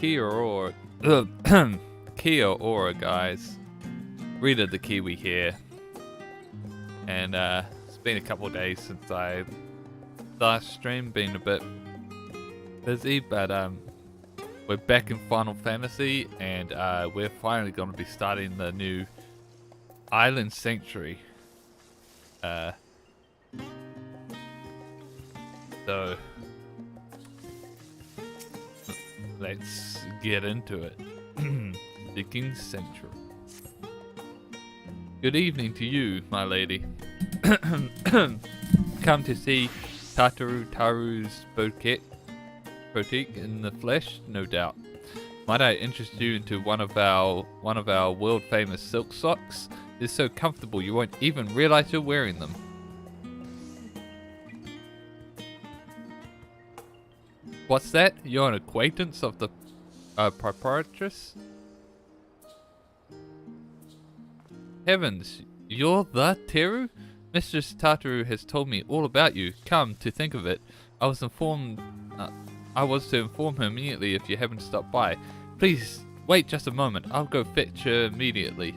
Kia ora, Kia ora, guys. Rita the Kiwi here, and it's been a couple of days since I last streamed. Been a bit busy, but we're back in Final Fantasy, and we're finally going to be starting the new Island Sanctuary. So let's get into it. Seeking Sanctuary. Good evening to you, my lady. Come to see Taru's boutique in the flesh, no doubt. Might I interest you into one of our world famous silk socks? They're so comfortable you won't even realize you're wearing them. What's that? You're an acquaintance of the proprietress? Heavens, you're the Teru? Mistress Tataru has told me all about you. Come to think of it, I was to inform her immediately if you haven't stopped by. Please wait just a moment. I'll go fetch her immediately.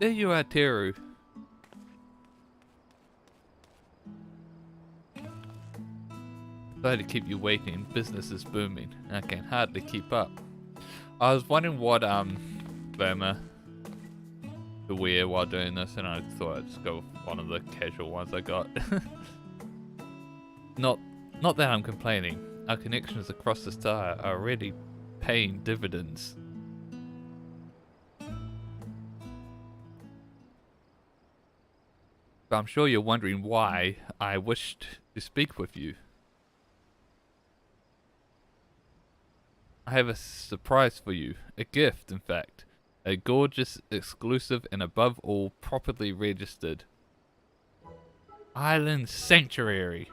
There you are, Teru. Sorry to keep you waiting. Business is booming. I can hardly keep up. I was wondering what Burma to wear while doing this, and I thought I'd just go with one of the casual ones I got. Not that I'm complaining. Our connections across the star are already paying dividends. But I'm sure you're wondering why I wished to speak with you. I have a surprise for you. A gift, in fact. A gorgeous, exclusive, and above all, properly registered Island Sanctuary.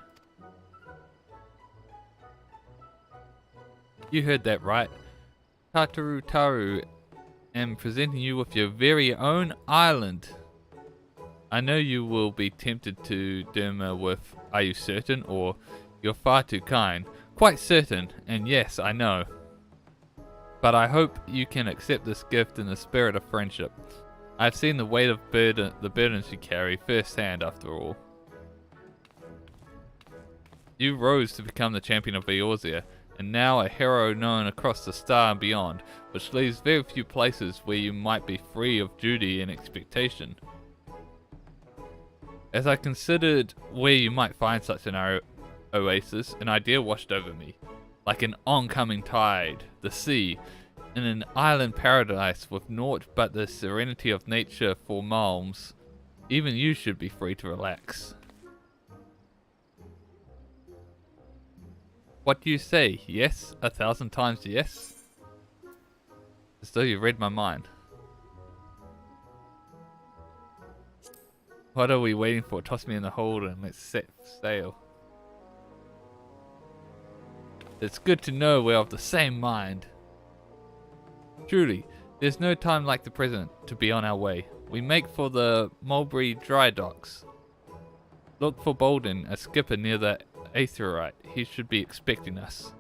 You heard that right. Taru am presenting you with your very own island. I know you will be tempted to Derma with "Are you certain?" or "You're far too kind." Quite certain, and yes, I know. But I hope you can accept this gift in the spirit of friendship. I've seen the weight of the burdens you carry firsthand, after all. You rose to become the champion of Eorzea, and now a hero known across the star and beyond, which leaves very few places where you might be free of duty and expectation. As I considered where you might find such an oasis, an idea washed over me. Like an oncoming tide, the sea, in an island paradise with naught but the serenity of nature for miles, even you should be free to relax. What do you say? Yes? 1,000 times yes? As though you read my mind. What are we waiting for? Toss me in the hold and let's set sail. It's good to know we're of the same mind. Truly, there's no time like the present to be on our way. We make for the Mulberry dry docks. Look for Bolden, a skipper near the Aetherite. He should be expecting us.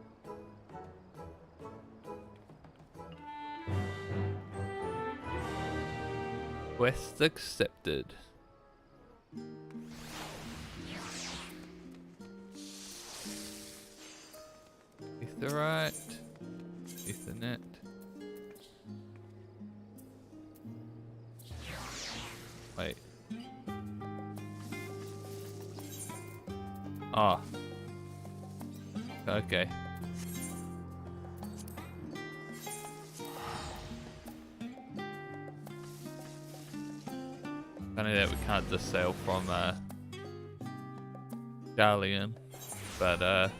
Quest accepted. Aetherite, Ethernet. Wait. Ah. Okay. Funny that we can't just sail from Galleon, but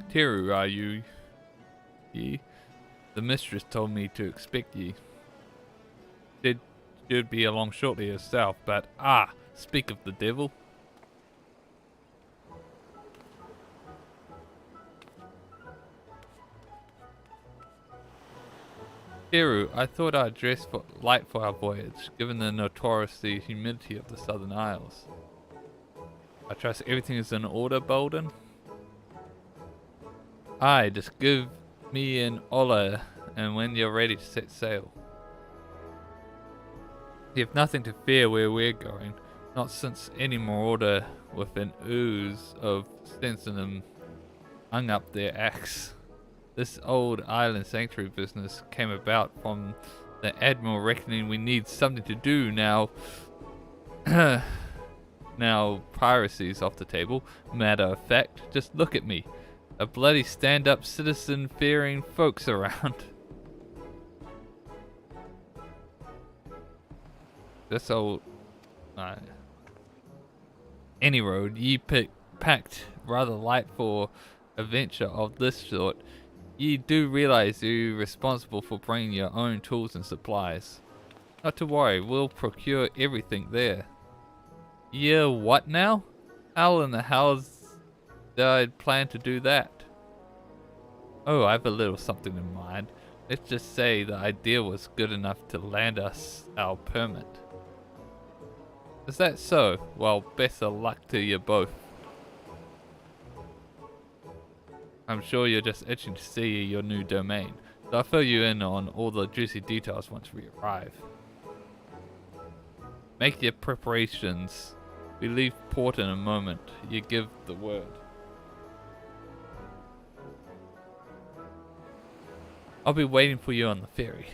Teru, are you? Ye? The mistress told me to expect ye. Said you'd be along shortly herself, but speak of the devil. Teru, I thought I'd dress for light for our voyage, given the notoriously humidity of the Southern Isles. I trust everything is in order, Bolden? Aye, just give me an holler, and when you're ready to set sail. You have nothing to fear where we're going, not since any marauder with an ooze of sense in them hung up their axe. This old island sanctuary business came about from the Admiral reckoning we need something to do now. Now piracy's off the table. Matter of fact, just look at me. A bloody stand-up citizen fearing folks around. This old... Any road, ye packed rather light for a venture of this sort. Ye do realize you're responsible for bringing your own tools and supplies. Not to worry, we'll procure everything there. Yeah, what now? How in the hell's did I plan to do that? Oh, I have a little something in mind. Let's just say the idea was good enough to land us our permit. Is that so? Well, best of luck to you both. I'm sure you're just itching to see your new domain, so I'll fill you in on all the juicy details once we arrive. Make your preparations. We leave port in a moment. You give the word. I'll be waiting for you on the ferry.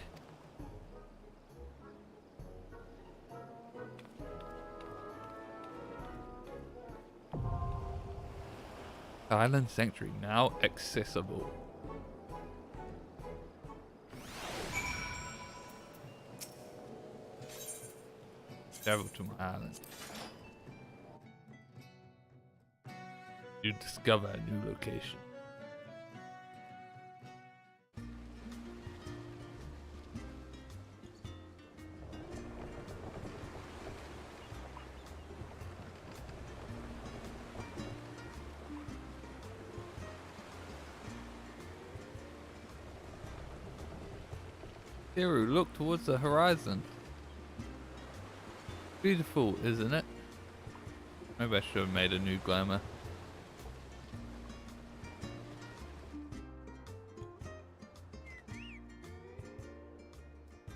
Island Sanctuary now accessible. Travel to my island. You discover a new location. Teru, look towards the horizon. Beautiful, isn't it? Maybe I should have made a new glamour.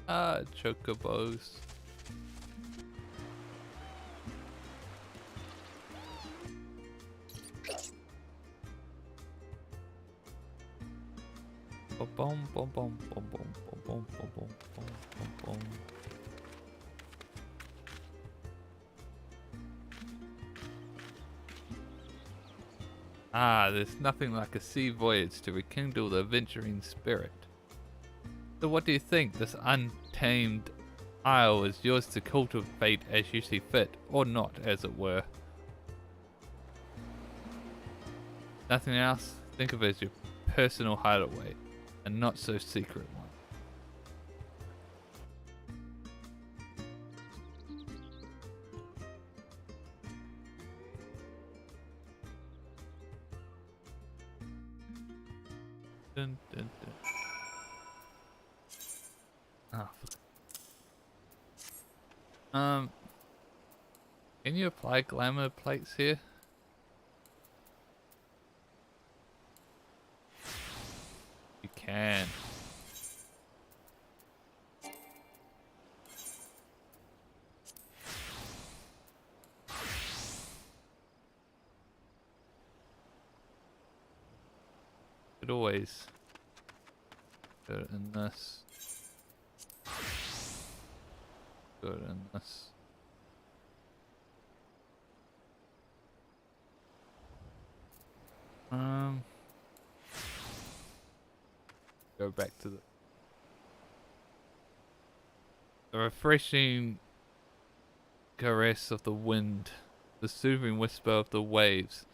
Ah, chocobos. Boom, boom, boom, boom, boom, boom, boom, boom, boom, boom, boom. Ah, there's nothing like a sea voyage to rekindle the adventuring spirit. So what do you think? This untamed isle is yours to cultivate as you see fit, or not, as it were. Nothing else? Think of it as your personal hideaway, a not so secret one. Dun, dun, dun. Oh, can you apply glamour plates here? You can. Could always put it in this. Put it in this. Go back to the refreshing caress of the wind, the soothing whisper of the waves.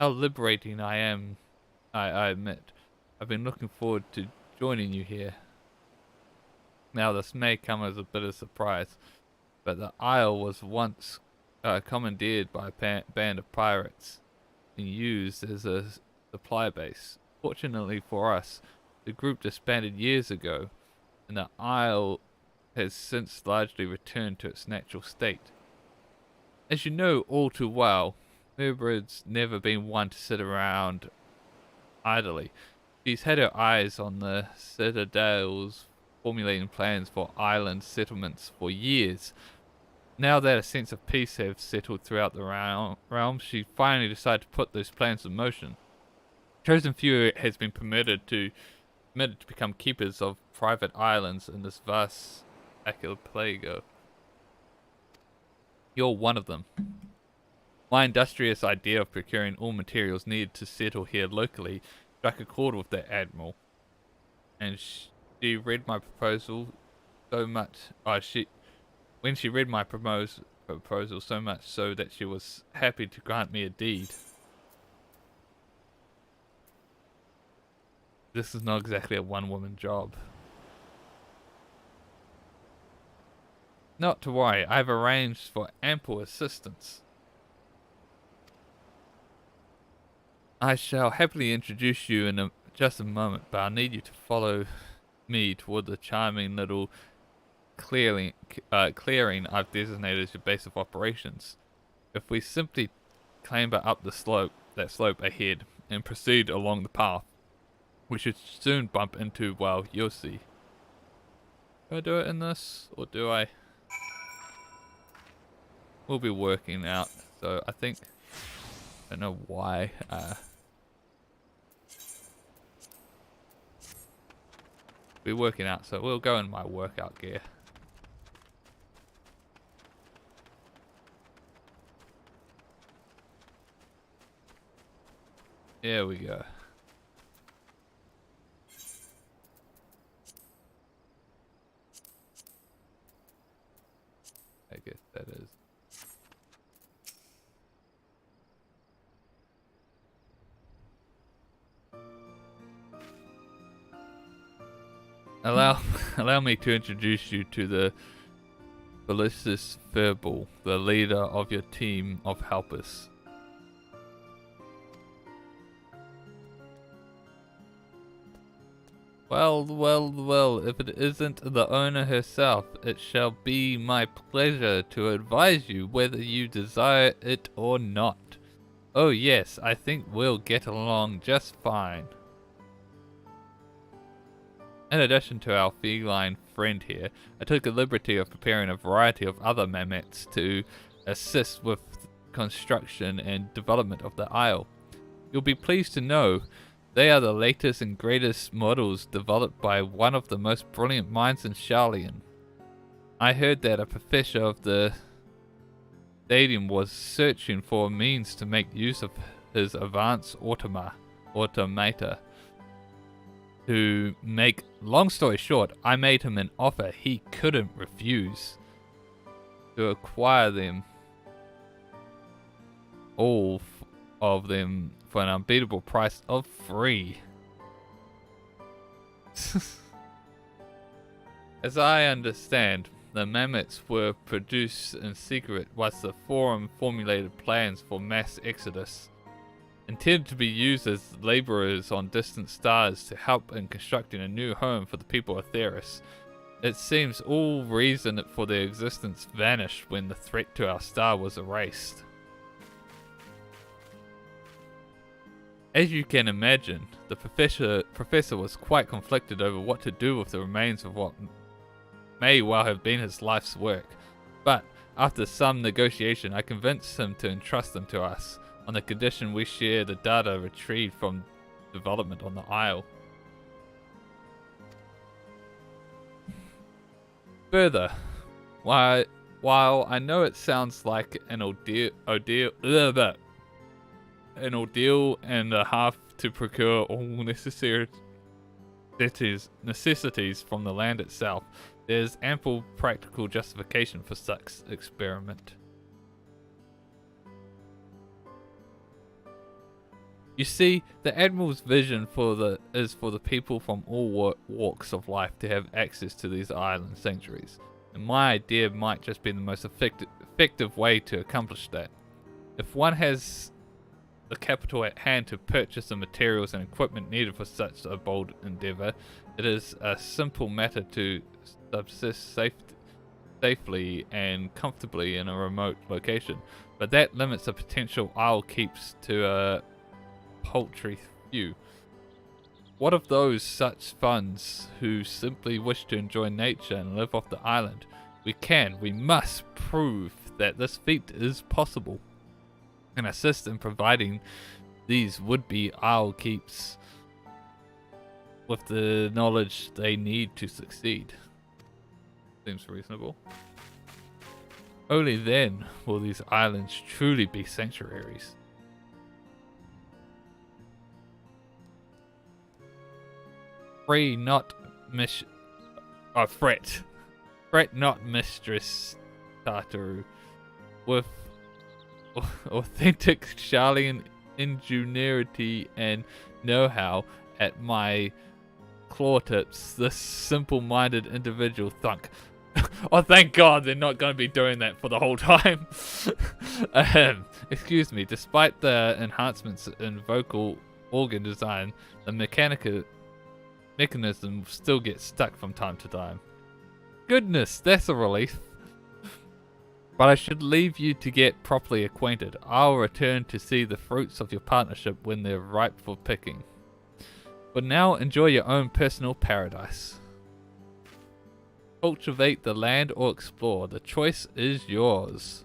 How liberating I am, I admit. I've been looking forward to joining you here. Now this may come as a bit of surprise, but the isle was once commandeered by a band of pirates and used as a supply base. Fortunately for us, the group disbanded years ago, and the isle has since largely returned to its natural state. As you know all too well, Murbra's never been one to sit around idly. She's had her eyes on the citadels, formulating plans for island settlements for years. Now that a sense of peace has settled throughout the realm, she finally decided to put those plans in motion. Chosen few has been permitted to become keepers of private islands in this vast archipelago. You're one of them. My industrious idea of procuring all materials needed to settle here locally struck a chord with the Admiral, and she read my proposal so much. When she read my proposal so much so that she was happy to grant me a deed. This is not exactly a one-woman job. Not to worry, I've arranged for ample assistance. I shall happily introduce you in just a moment, but I'll need you to follow me toward the charming little clearing I've designated as your base of operations. If we simply clamber up that slope ahead, and proceed along the path, we should soon bump into, well, you'll see. Do I do it in this, or do I? We'll be working out, so I think, I don't know why, be working out, so we'll go in my workout gear. There we go. I guess that is. Allow me to introduce you to the Felicus Verbal, the leader of your team of helpers. Well, if it isn't the owner herself, it shall be my pleasure to advise you whether you desire it or not. Oh yes, I think we'll get along just fine. In addition to our feline friend here, I took the liberty of preparing a variety of other mammoths to assist with construction and development of the isle. You'll be pleased to know they are the latest and greatest models developed by one of the most brilliant minds in Charlian. I heard that a professor of the stadium was searching for a means to make use of his advanced automata. To make long story short, I made him an offer he couldn't refuse. To acquire them, all of them, for an unbeatable price of 3. As I understand, the mammoths were produced in secret whilst the Forum formulated plans for mass exodus, intended to be used as laborers on distant stars to help in constructing a new home for the people of Theris. It seems all reason for their existence vanished when the threat to our star was erased. As you can imagine, the professor was quite conflicted over what to do with the remains of what may well have been his life's work, but after some negotiation I convinced him to entrust them to us, on the condition we share the data retrieved from development on the Isle. Further, while I know it sounds like an ordeal and a half to procure all necessities from the land itself, there's ample practical justification for such experiment. You see, the Admiral's vision is for the people from all walks of life to have access to these island sanctuaries, and my idea might just be the most effective way to accomplish that. If one has the capital at hand to purchase the materials and equipment needed for such a bold endeavour. It is a simple matter to subsist safely and comfortably in a remote location, but that limits the potential isle keeps to a paltry few. What of those such funds who simply wish to enjoy nature and live off the island? We must prove that this feat is possible, and assist in providing these would-be isle keeps with the knowledge they need to succeed. Seems reasonable. Only then will these islands truly be sanctuaries. Fret not, Mistress Tataru. With authentic Charlian ingenuity and know-how at my claw tips, this simple-minded individual thunk. Oh, thank God they're not going to be doing that for the whole time. Excuse me. Despite the enhancements in vocal organ design, the mechanism still gets stuck from time to time. Goodness, that's a relief. But I should leave you to get properly acquainted. I'll return to see the fruits of your partnership when they're ripe for picking. But now enjoy your own personal paradise. Cultivate the land or explore. The choice is yours.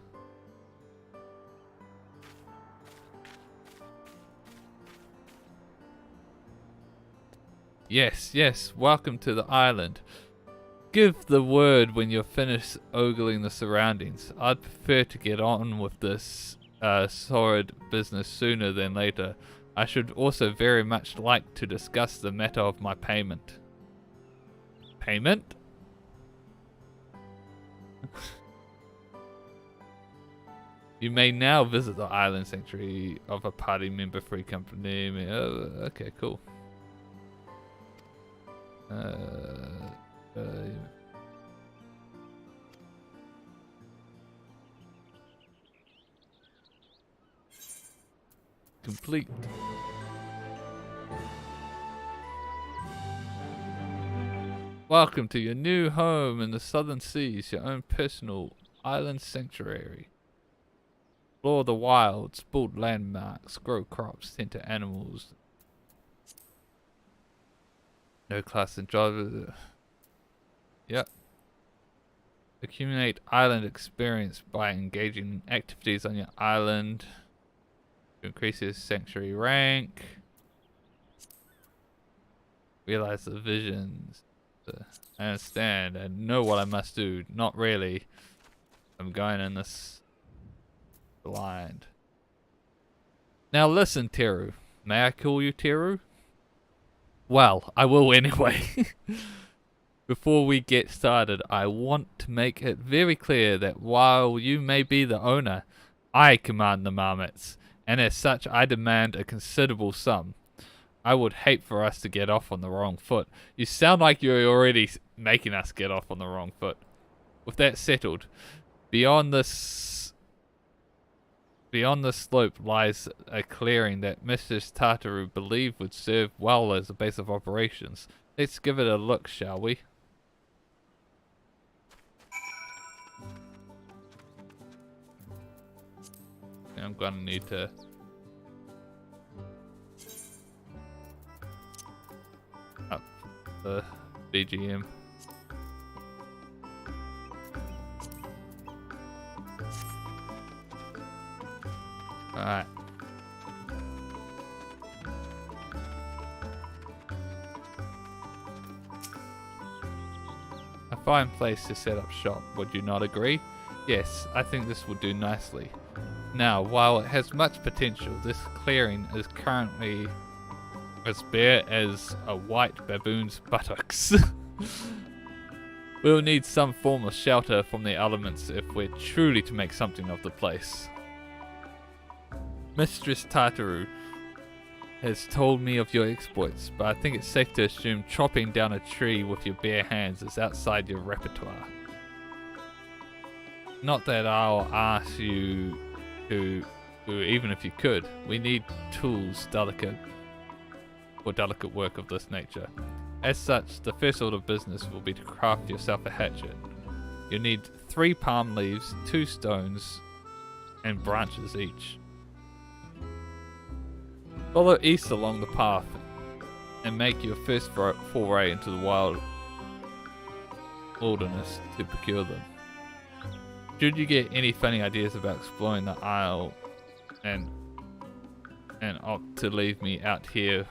Yes, welcome to the island. Give the word when you're finished ogling the surroundings. I'd prefer to get on with this sordid business sooner than later. I should also very much like to discuss the matter of my payment. Payment? You may now visit the island sanctuary of a party member free company. Okay, cool. Complete. Welcome to your new home in the southern seas, your own personal island sanctuary. Explore the wilds, build landmarks, grow crops, tend to animals. No class and job. Yep. Accumulate island experience by engaging in activities on your island. To increase your sanctuary rank. Realize the visions. I understand. I know what I must do. Not really. I'm going in this blind. Now listen, Teru. May I call you Teru? Well, I will anyway. Before we get started, I want to make it very clear that while you may be the owner, I command the marmots, and as such I demand a considerable sum. I would hate for us to get off on the wrong foot. You sound like you're already making us get off on the wrong foot. With that settled, beyond the slope lies a clearing that Mrs. Tataru believed would serve well as a base of operations. Let's give it a look, shall we? I'm gonna need to up the BGM. Alright. A fine place to set up shop, would you not agree? Yes, I think this will do nicely. Now, while it has much potential, this clearing is currently as bare as a white baboon's buttocks. We'll need some form of shelter from the elements if we're truly to make something of the place. Mistress Tataru has told me of your exploits, but I think it's safe to assume chopping down a tree with your bare hands is outside your repertoire. Not that I'll ask you to even if you could. We need tools delicate for delicate work of this nature. As such, the first order of business will be to craft yourself a hatchet. You'll need 3 palm leaves, 2 stones, and branches each. Follow east along the path and make your first foray into the wild wilderness to procure them. Should you get any funny ideas about exploring the isle and opt to leave me out here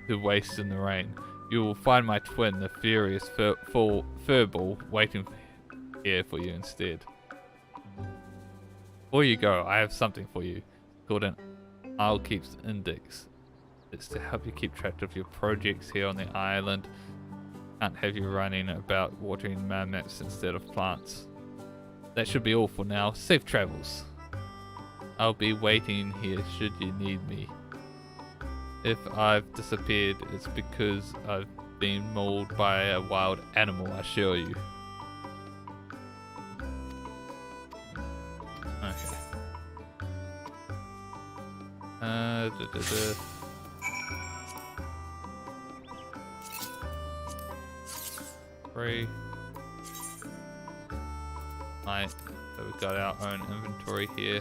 to waste in the rain, you will find my twin, the furious furball, waiting here for you instead. Before you go, I have something for you called an Isle Keeps Index. It's to help you keep track of your projects here on the island. Can't have you running about watering mammoths instead of plants. That should be all for now. Safe travels. I'll be waiting here should you need me. If I've disappeared, it's because I've been mauled by a wild animal, I assure you. Okay. Free. Nice. So we've got our own inventory here.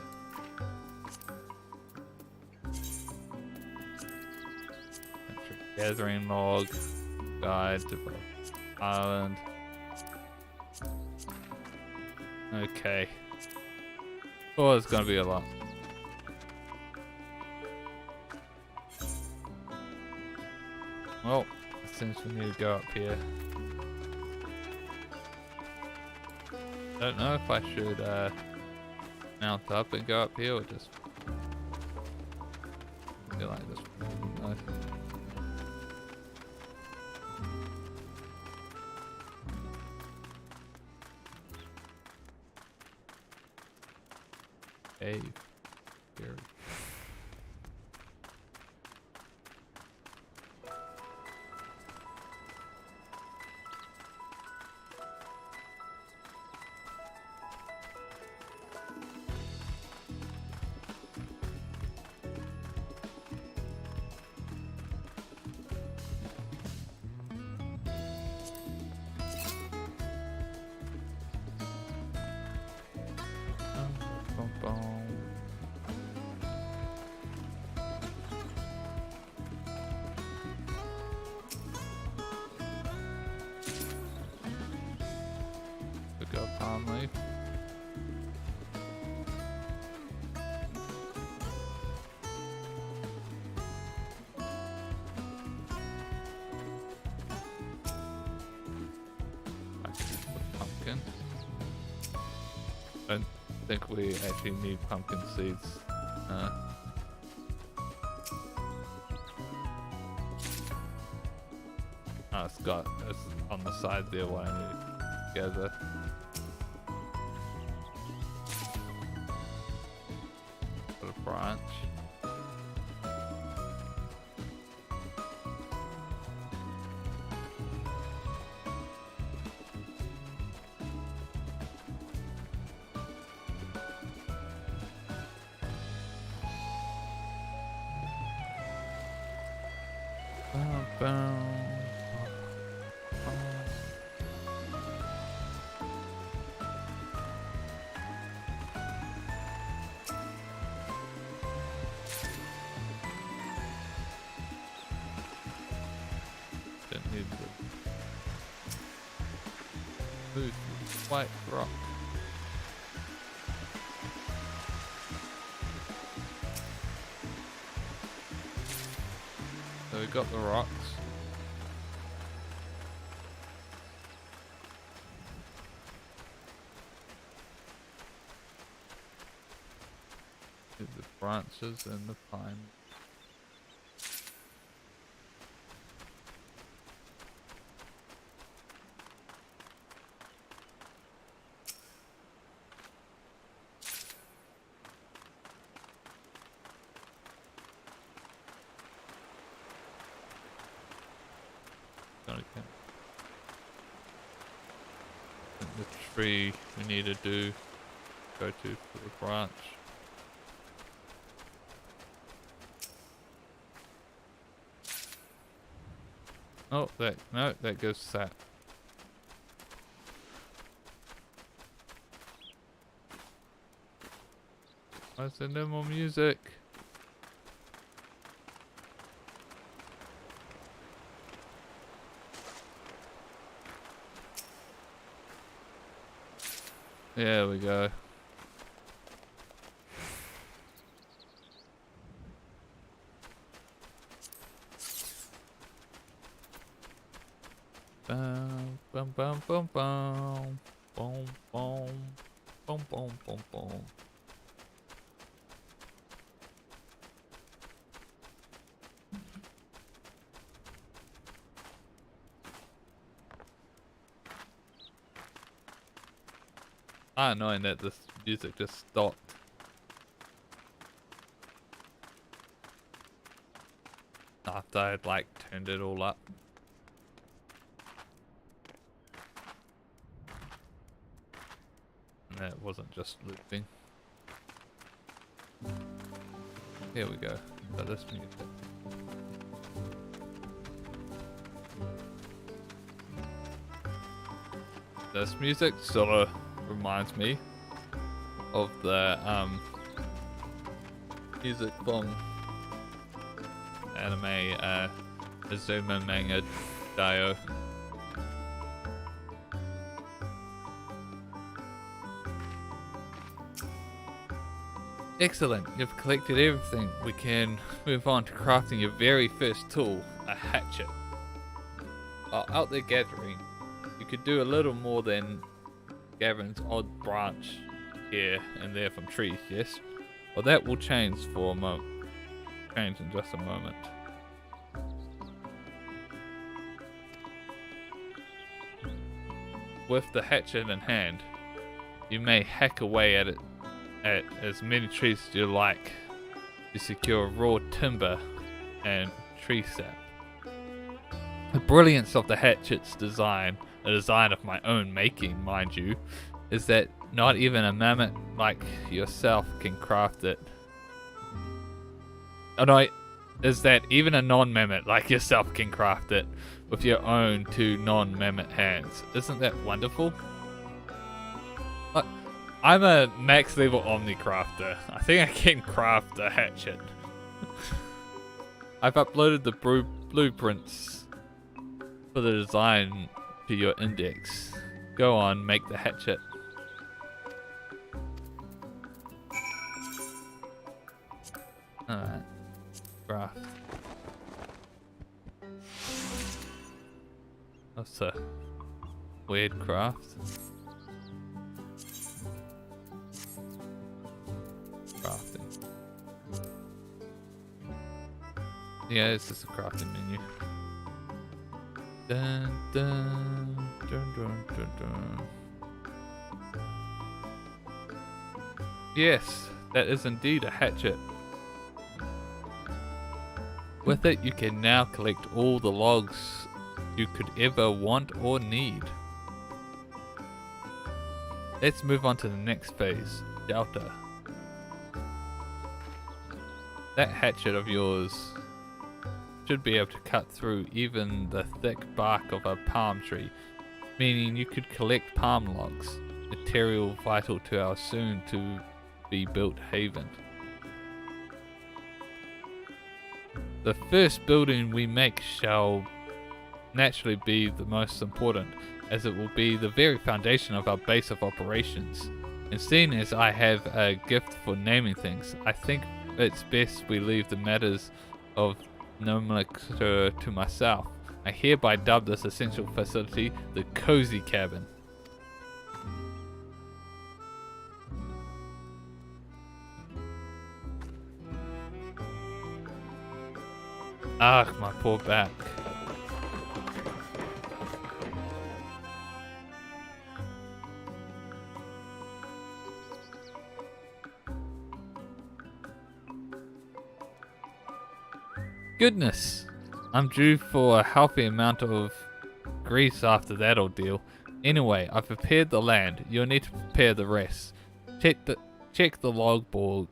Gathering log, guide to the island. Okay. Oh, it's gonna be a lot. Well, it seems we need to go up here. Don't know if I should mount up and go up here or just feel like this. No. Cave. Here. Go palm leaf. Pumpkin. I don't think we actually need pumpkin seeds. It's on the side there what I need to gather. Branch. Move white rock. So we got the rocks. Here's the branches and the pine. The tree we need to go to for the branch. Oh, no, that goes to that. Why is there no more music? There we go. Bum bum bum bum bum boom boom boom boom boom boom. Annoying that this music just stopped. After I'd like turned it all up. And that wasn't just looping. Here we go. So this music. This music sort of reminds me of the music from anime Azuma Manga Daioh. Excellent, you've collected everything. We can move on to crafting your very first tool, a hatchet. While out there gathering, you could do a little more than Gavin's odd branch here and there from trees, yes? Well, that will change for a moment. Change in just a moment. With the hatchet in hand, you may hack away at it at as many trees as you like to secure raw timber and tree sap. The brilliance of the hatchet's design, a design of my own making, mind you, is that not even a mammoth like yourself can craft it. Oh no, is that even a non-mammoth like yourself can craft it with your own two non-mammoth hands. Isn't that wonderful? I'm a max level Omni crafter. I think I can craft a hatchet. I've uploaded the blueprints for the design to your index. Go on, make the hatchet. Alright. Craft. That's a weird craft. Crafting. Yeah, it's just a crafting menu. Dun, dun, dun, dun, dun, dun. Yes, that is indeed a hatchet. With it, you can now collect all the logs you could ever want or need. Let's move on to the next phase, Delta. That hatchet of yours should be able to cut through even the thick bark of a palm tree, meaning you could collect palm logs, material vital to our soon to be built haven. The first building we make shall naturally be the most important, as it will be the very foundation of our base of operations. And seeing as I have a gift for naming things, I think it's best we leave the matters of nomenclature to myself. I hereby dub this essential facility the Cozy Cabin. Ah, my poor back. Goodness, I'm due for a healthy amount of grease after that ordeal. Anyway, I've prepared the land. You'll need to prepare the rest. Check the log board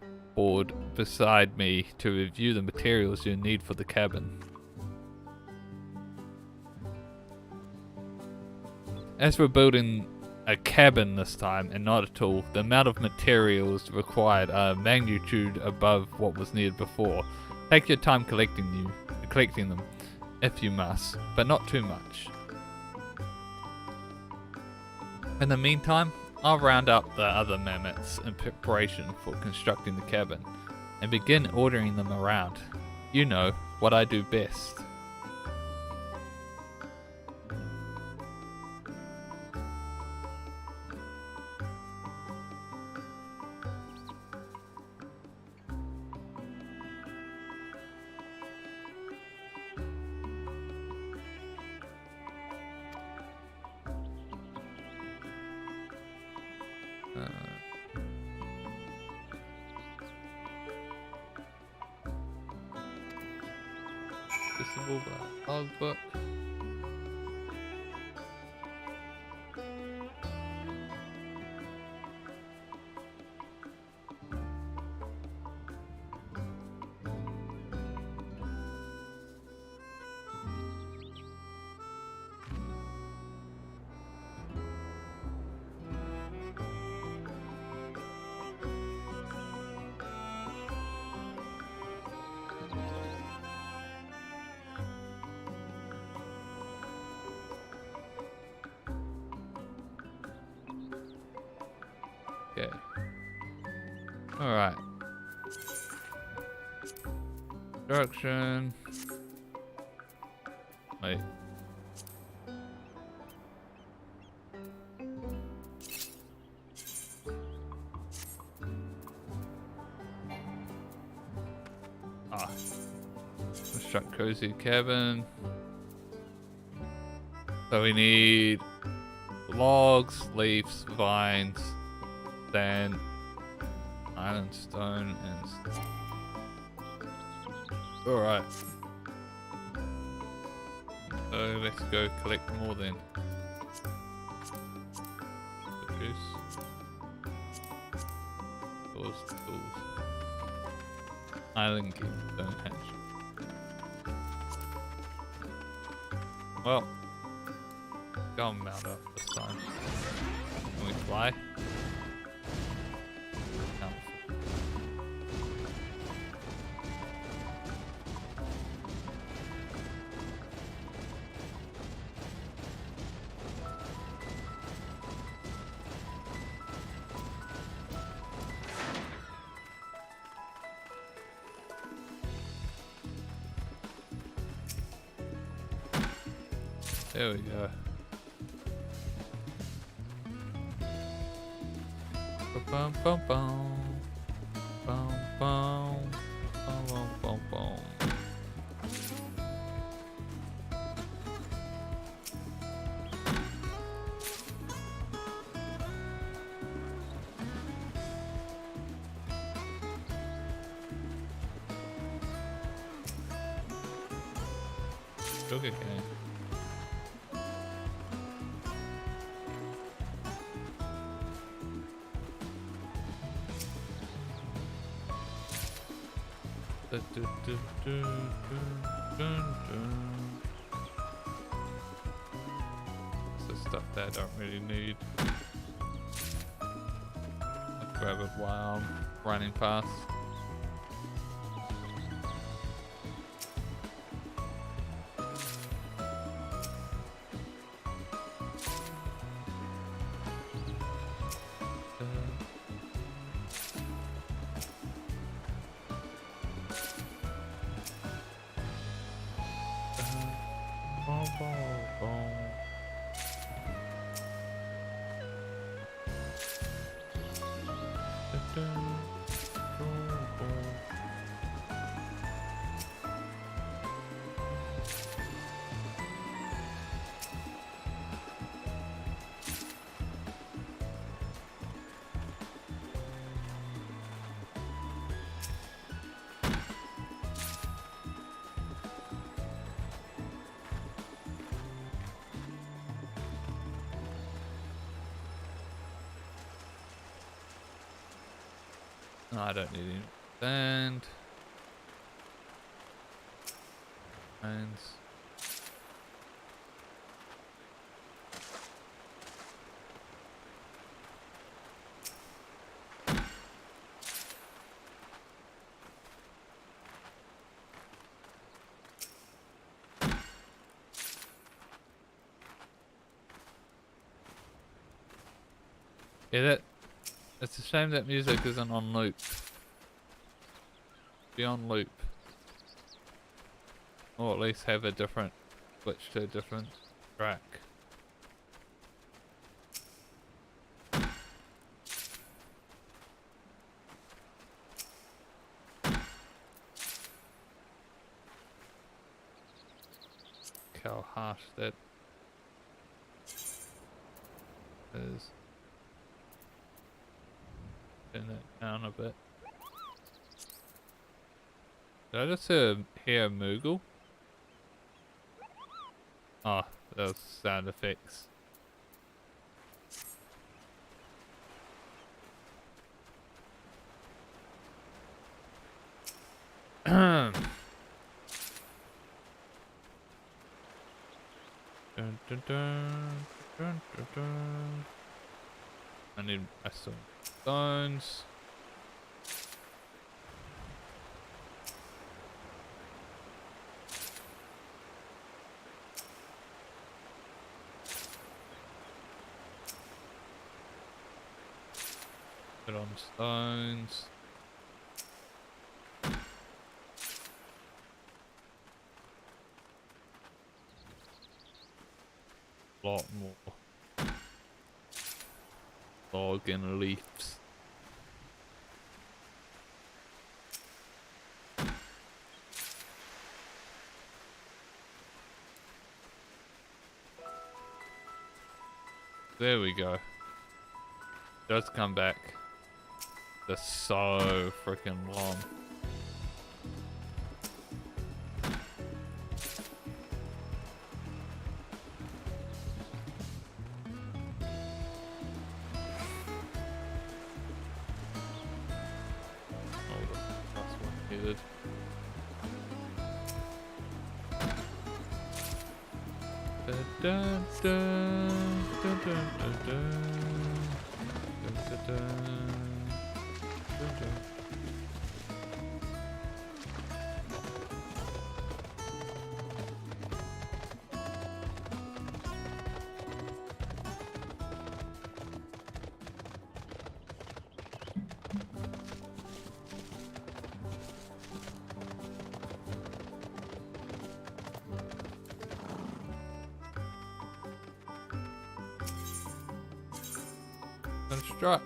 beside me to review the materials you need for the cabin. As we're building a cabin this time, and not a tool, the amount of materials required are magnitude above what was needed before. Take your time collecting them, if you must, but not too much. In the meantime, I'll round up the other mammoths in preparation for constructing the cabin, and begin ordering them around. You know, what I do best. Visible logbook. Okay. Alright. Construction. Wait. Construct cozy cabin. So we need logs, leaves, vines, sand, iron, stone, and alright. So let's go collect more then. Produce. Tools. Island gear, stone hatch. Well, go and mount up this time. Can we fly? No. There we go. Bum bum bum bum bum bum bum bum. Sugar cane. So stuff that I don't really need. I'll grab it while I'm running past. No, I don't need any sand. Yeah, it's a shame that music isn't on loop. Be on loop. Or at least have a different, switch to a different track. Look how harsh that is. Turn that down a bit. Did I just hear a Moogle? Oh, those sound effects. Dun, dun, dun, dun, dun, dun. I need some stones. Put on stones. Lot more log and leaves. There we go. Does come back. They're so freaking long. Dun, dun, dun, dun, dun, dun. Dun, dun, dun. Dun, dun. Construct.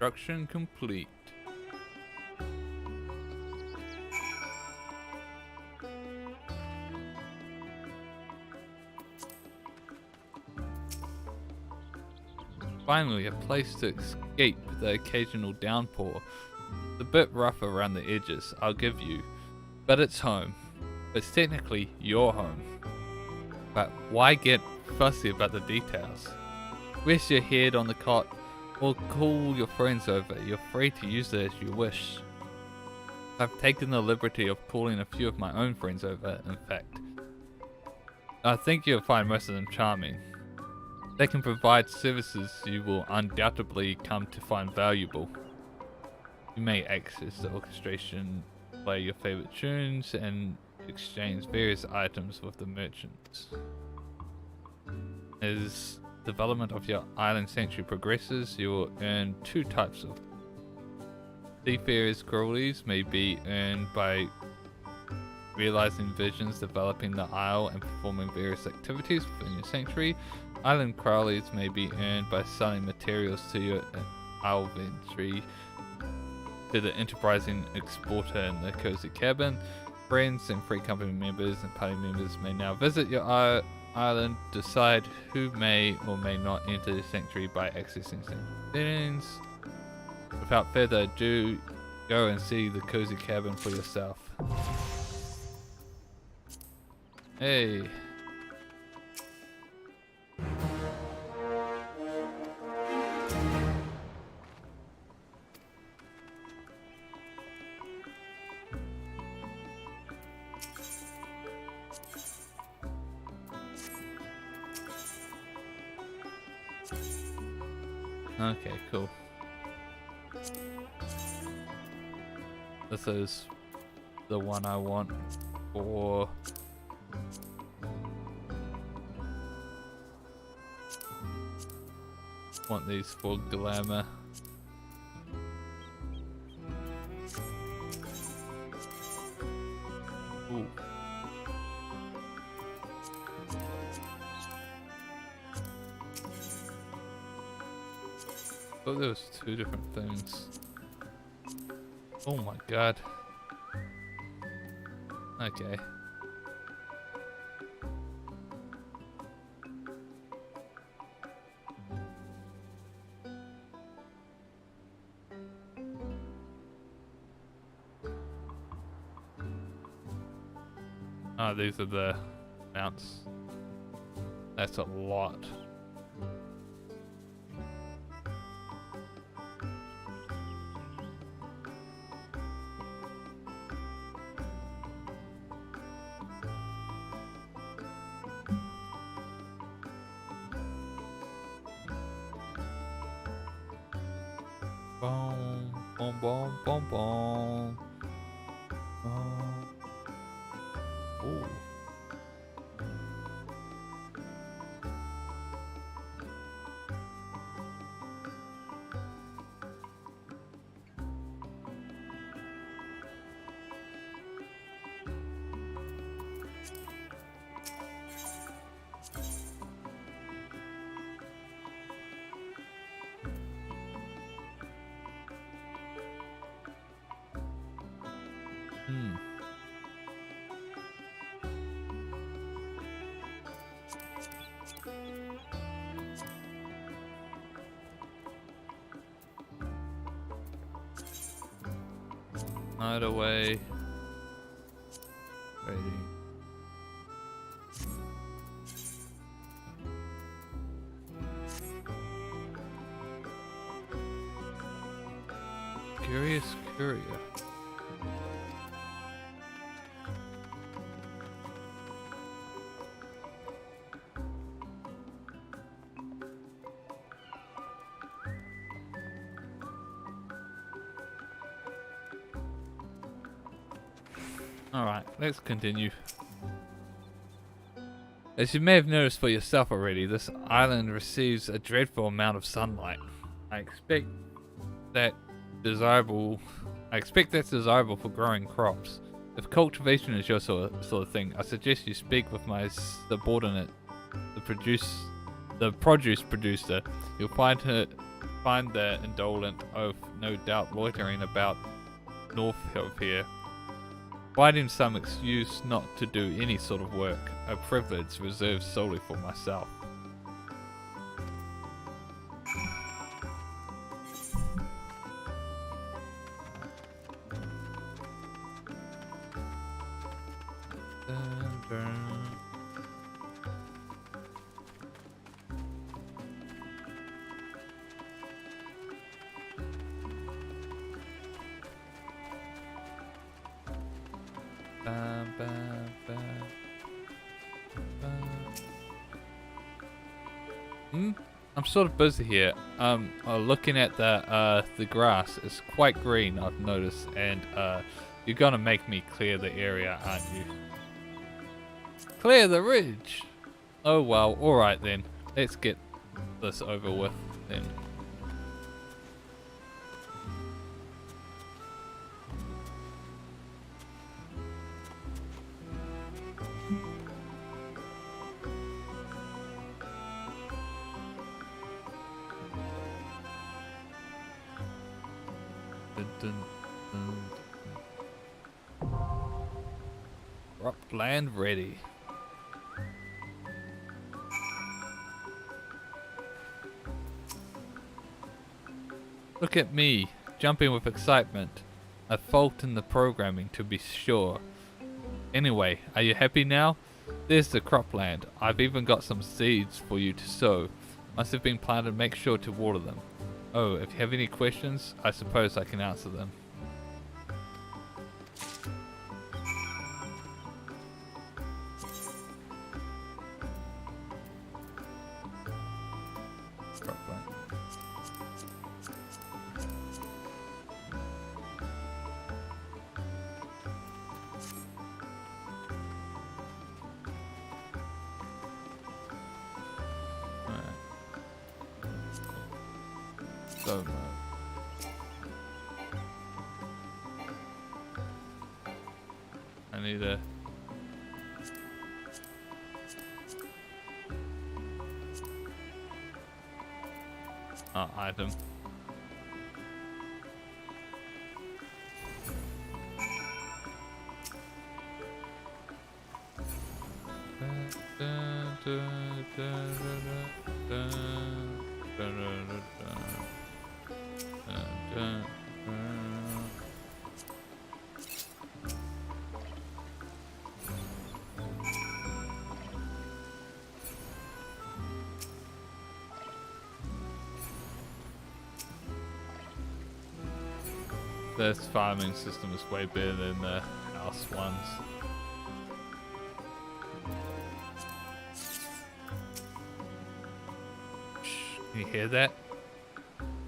Construction complete. Finally, a place to escape the occasional downpour. It's a bit rough around the edges, I'll give you, but it's home. It's technically your home. But why get fussy about the details? Rest your head on the cot or call your friends over. You're free to use it as you wish. I've taken the liberty of calling a few of my own friends over, in fact. I think you'll find most of them charming. They can provide services you will undoubtedly come to find valuable. You may access the orchestration, play your favorite tunes, and exchange various items with the merchants. As development of your island sanctuary progresses, you will earn two types of seafarers' cruelties may be earned by realizing visions, developing the isle, and performing various activities within your sanctuary. Island crawlies may be earned by selling materials to your isle inventory to the enterprising exporter in the cozy cabin. Friends and free company members and party members may now visit your island. Decide who may or may not enter the sanctuary by accessing settings. Without further ado, go and see the cozy cabin for yourself. Hey. Okay, cool. This is the one I want for these for glamour. Ooh. Oh, there was two different things. Oh my god. Okay. Oh, these are the mounts. That's a lot. Boom, boom, boom, boom, boom. Ooh. Night away. Ready. Curious Courier. Alright, let's continue. As you may have noticed for yourself already, this island receives a dreadful amount of sunlight. I expect that's desirable for growing crops. If cultivation is your sort of thing, I suggest you speak with my subordinate, the produce producer. You'll find the indolent oaf no doubt loitering about north of here. Find him some excuse not to do any sort of work, a privilege reserved solely for myself. I'm sort of busy here. Looking at the grass, it's quite green, I've noticed, and you're gonna make me clear the area, aren't you? Clear the ridge! Oh well, alright then. Let's get this over with then. Land ready. Look at me, jumping with excitement. A fault in the programming to be sure. Anyway, are you happy now? There's the cropland. I've even got some seeds for you to sow. Must have been planted, make sure to water them. Oh, if you have any questions, I suppose I can answer them. So much. I need a item. This farming system is way better than the house ones. Can you hear that?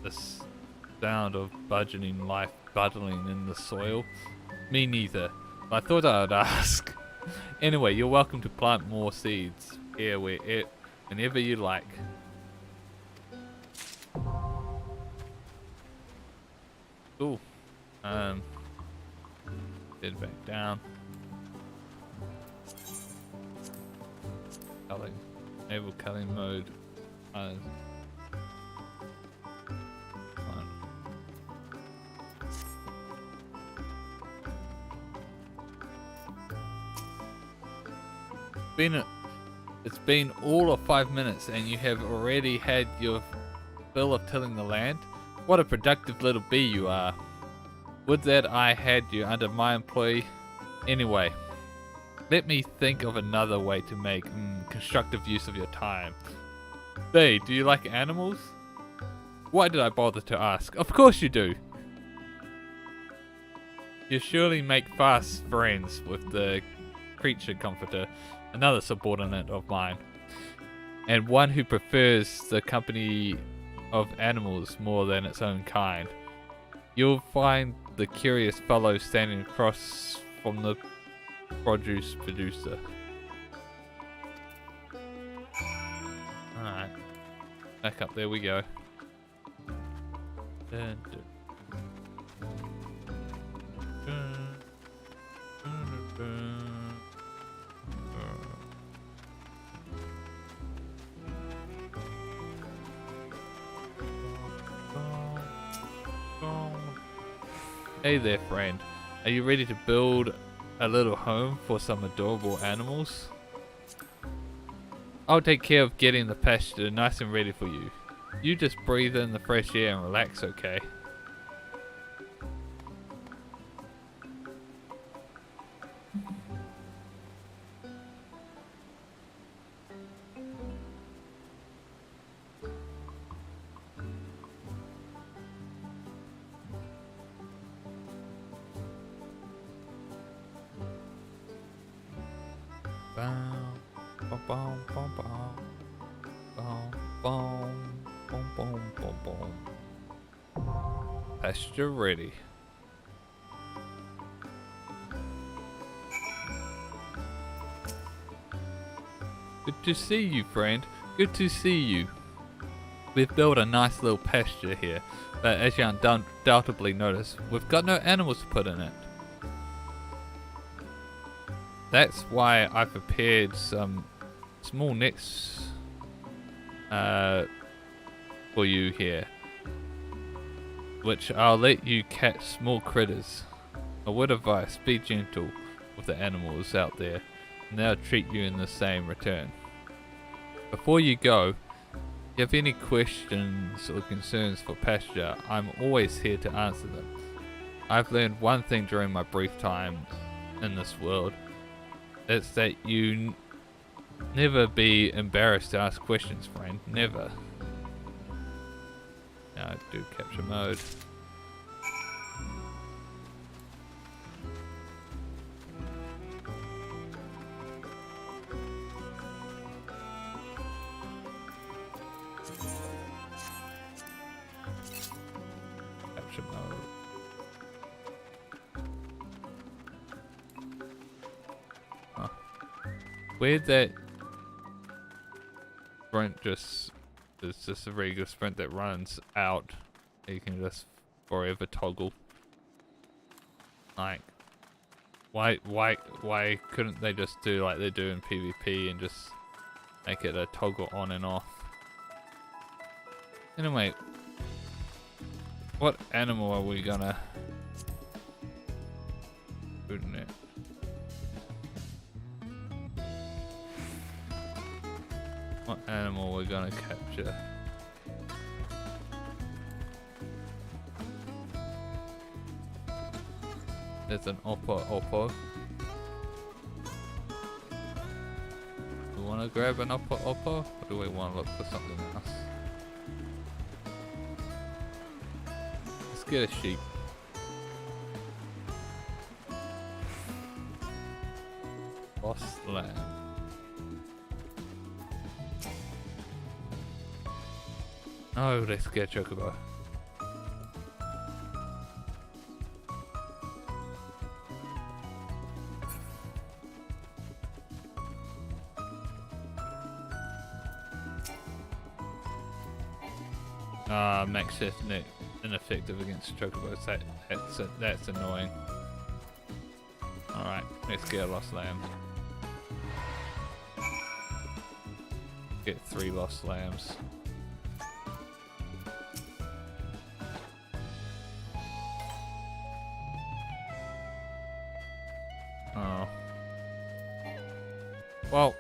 The sound of budgeting life buddling in the soil? Me neither. But I thought I would ask. Anyway, you're welcome to plant more seeds here whenever you like. Cool. Head back down. Culling. Enable culling mode. It's been all of 5 minutes and you have already had your fill of tilling the land. What a productive little bee you are. Would that I had you under my employ. Anyway, let me think of another way to make constructive use of your time. Say, do you like animals? Why did I bother to ask? Of course you do. You surely make fast friends with the creature comforter, another subordinate of mine, and one who prefers the company of animals more than its own kind. You'll find the curious fellow standing across from the produce producer. Alright. Back up, there we go. Hey there, friend. Are you ready to build a little home for some adorable animals? I'll take care of getting the pasture nice and ready for you. You just breathe in the fresh air and relax, okay? Pasture ready. Good to see you, friend. Good to see you. We've built a nice little pasture here, but as you undoubtedly noticed, we've got no animals to put in it. That's why I prepared some small nets for you here, which I'll let you catch small critters. A word of advice, be gentle with the animals out there, and they'll treat you in the same return. Before you go, you have any questions or concerns for Pasture, I'm always here to answer them. I've learned one thing during my brief time in this world. It's that you never be embarrassed to ask questions, friend. Never. Now do capture mode. Capture mode. Huh. Weird that sprint just is just a regular sprint that runs out. You can just forever toggle. Like, why couldn't they just do like they do in PvP and just make it a toggle on and off? Anyway, what animal are we gonna put in it? What animal we're gonna capture? There's an oppo. Do we want to grab an oppo, or do we want to look for something else? Let's get a sheep. Lost lamb. Oh, let's get chocobo. Max is ineffective against chocobos. That's annoying. Alright, let's get a lost lamb. Get 3 lost lambs. Oh. Well,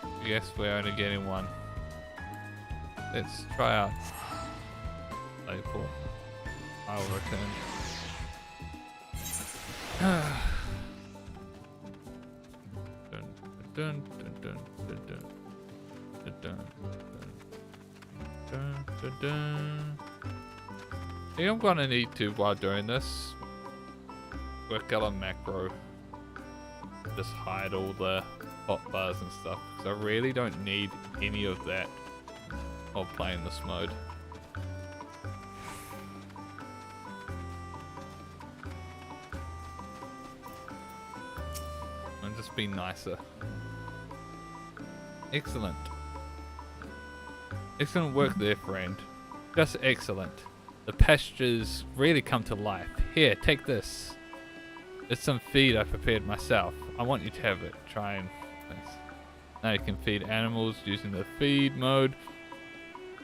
I guess we're only getting 1. Let's try out Playport. I'll return. Dun, dun, dun, dun, dun, dun, dun, dun, dun, dun. I think I'm gonna need to, while doing this, work out a macro. Just hide all the hotbars and stuff, because I really don't need any of that while playing this mode. And just be nicer. Excellent. Excellent work there, friend. Just excellent. The pastures really come to life. Here, take this. It's some feed I prepared myself. I want you to have it. Try and... Thanks. Now you can feed animals using the feed mode.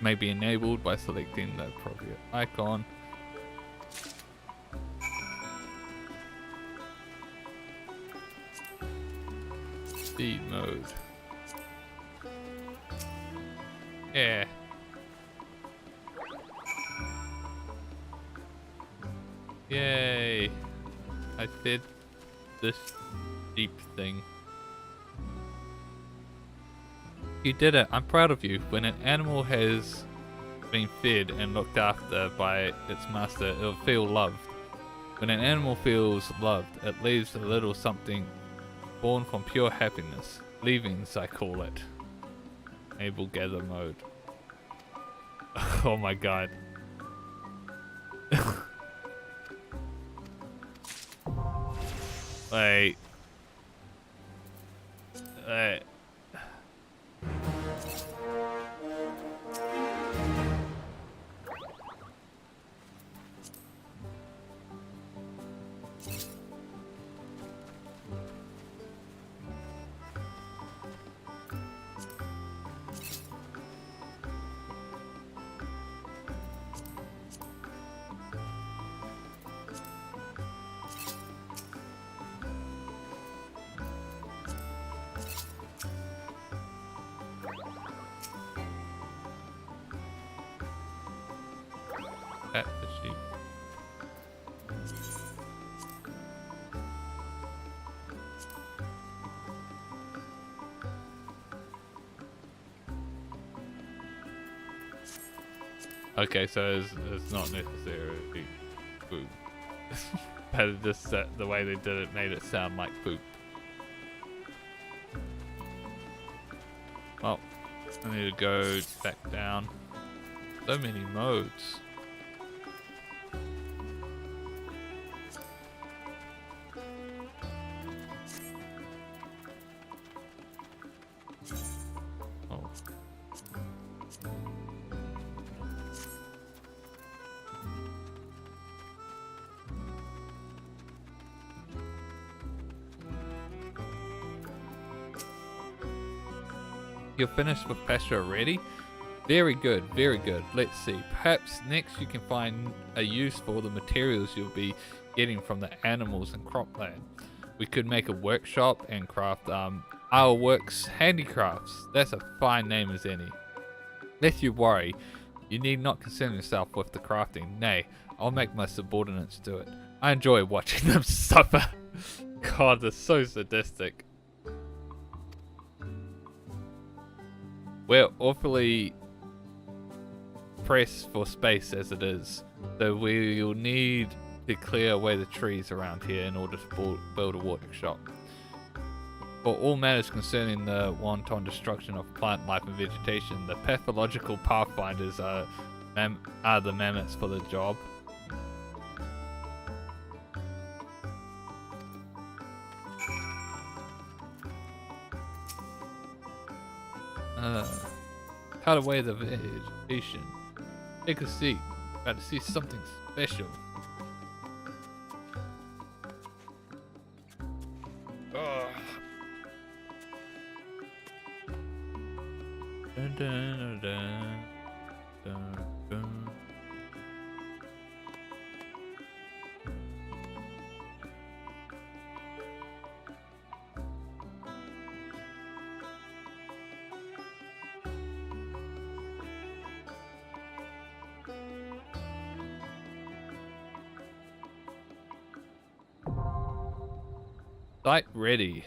May be enabled by selecting the appropriate icon. Feed mode. Yeah. Yay. I fed this deep thing. You did it. I'm proud of you. When an animal has been fed and looked after by its master, it'll feel loved. When an animal feels loved, it leaves a little something born from pure happiness. Leavings, I call it. Enable gather mode. Oh my god. Wait. Wait. Fat for sheep. Okay, so it's not necessarily food. But it just the way they did it made it sound like poop. Well, I need to go back down. So many modes. Oh. You're finished with pasture already? Very good, very good. Let's see. Perhaps next you can find a use for the materials you'll be getting from the animals in cropland. We could make a workshop and craft our works handicrafts. That's a fine name as any. Lest you worry, you need not concern yourself with the crafting. Nay, I'll make my subordinates do it. I enjoy watching them suffer. God, they're so sadistic. We're awfully pressed for space as it is, so we'll need to clear away the trees around here in order to build a workshop. For all matters concerning the wanton destruction of plant life and vegetation, the pathological pathfinders are the mammoths for the job. Cut away the vegetation. Take a seat. About to see something special. Dun, dun, dun, dun, dun. Site ready.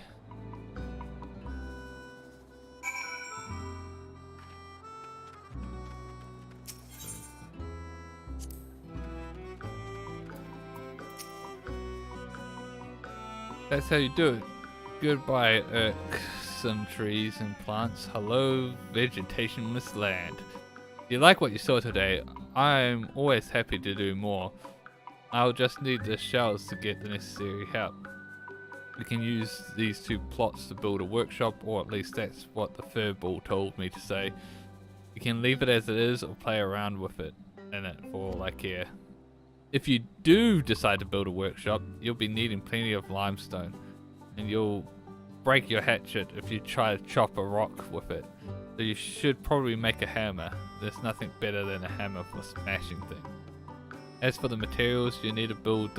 That's how you do it. Goodbye, irksome trees and plants. Hello, vegetationless land. If you like what you saw today, I'm always happy to do more. I'll just need the shells to get the necessary help. We can use these two plots to build a workshop, or at least that's what the furball told me to say. You can leave it as it is or play around with it in it for all I care. If you do decide to build a workshop, you'll be needing plenty of limestone, and you'll break your hatchet if you try to chop a rock with it. So you should probably make a hammer. There's nothing better than a hammer for smashing things. As for the materials you need to build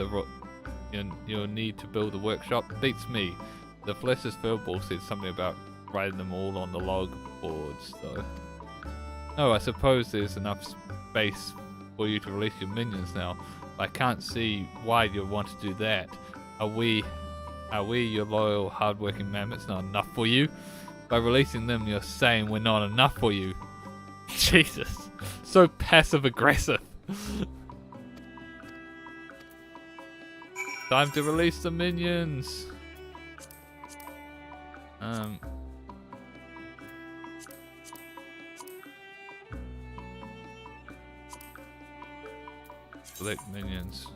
you'll need to build a workshop, beats me. The Flesh's furball said something about writing them all on the log boards though. Oh, I suppose there's enough space for you to release your minions now. I can't see why you'd want to do that. Are we, your loyal, hardworking mammoths, not enough for you? By releasing them, you're saying we're not enough for you. Jesus, so passive aggressive. Time to release the minions. Select minions.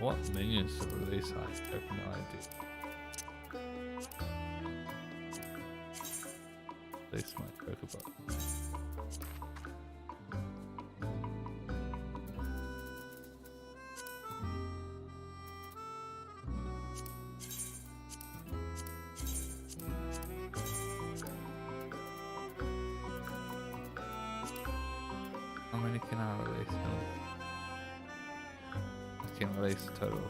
What minions to release? I have no idea. Release my Pokeball. How many can I release? I can release a total.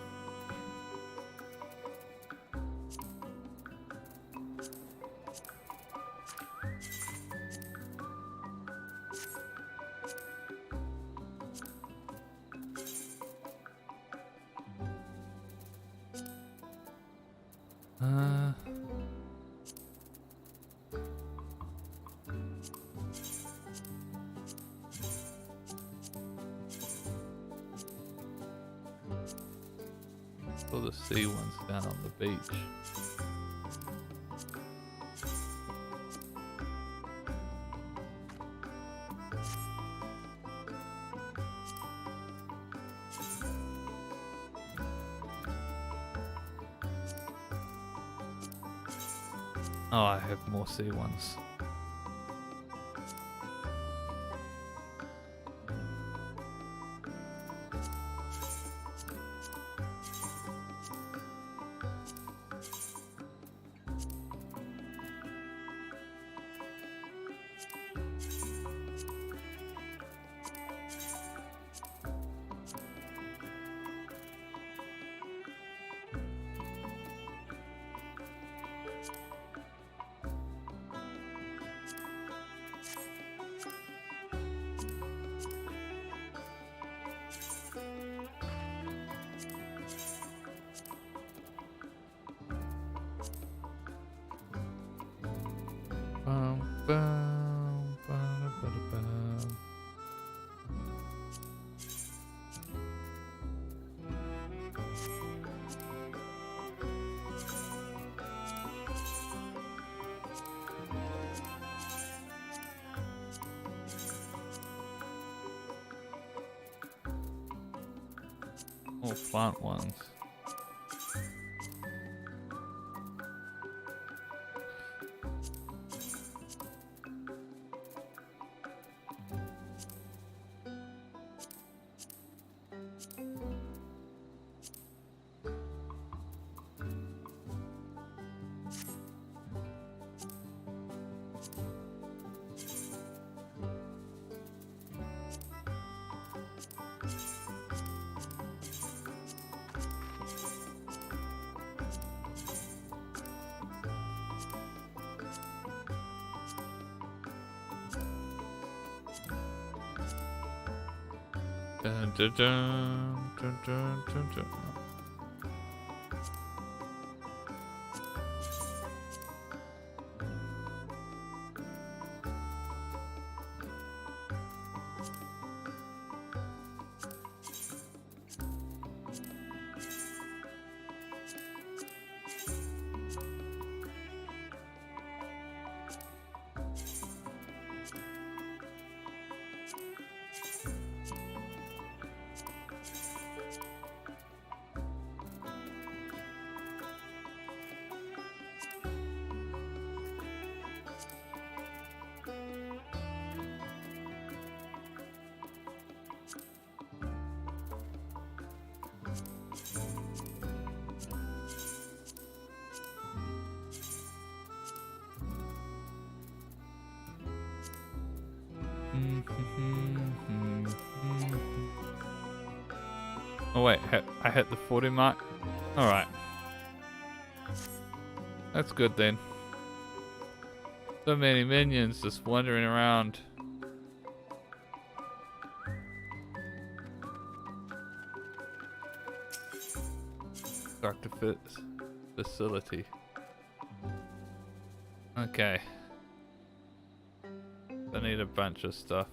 All the sea ones down on the beach. Oh, I have more sea ones. All plant ones. Dun, dun, dun, dun, dun, dun, dun. Oh wait, I hit the 40 mark. Alright. That's good then. So many minions just wandering around. Dr. Fitz facility. Okay. I need a bunch of stuff.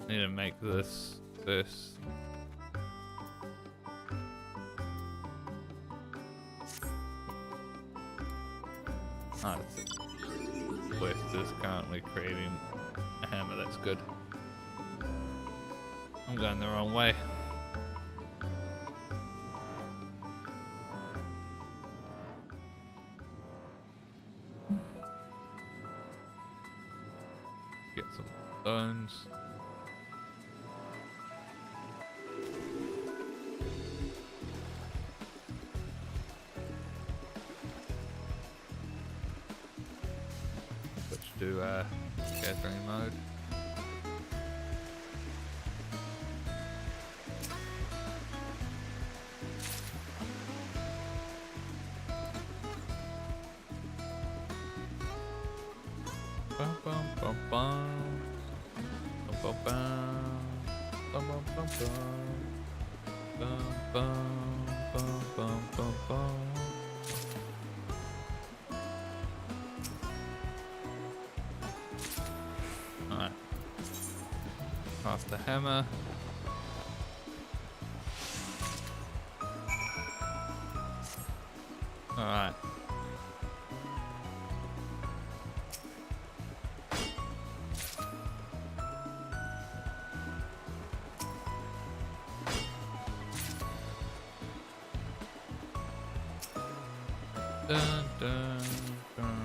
Need to make this. Ah, West is currently creating a hammer, that's good. I'm going the wrong way. Get some bones. Switch to gathering mode. Bum bum bum bum. Bum bum bum. Bum bum bum bum. Bum bum bum bum bum. Craft the hammer. Alright. Dun, dun, dun.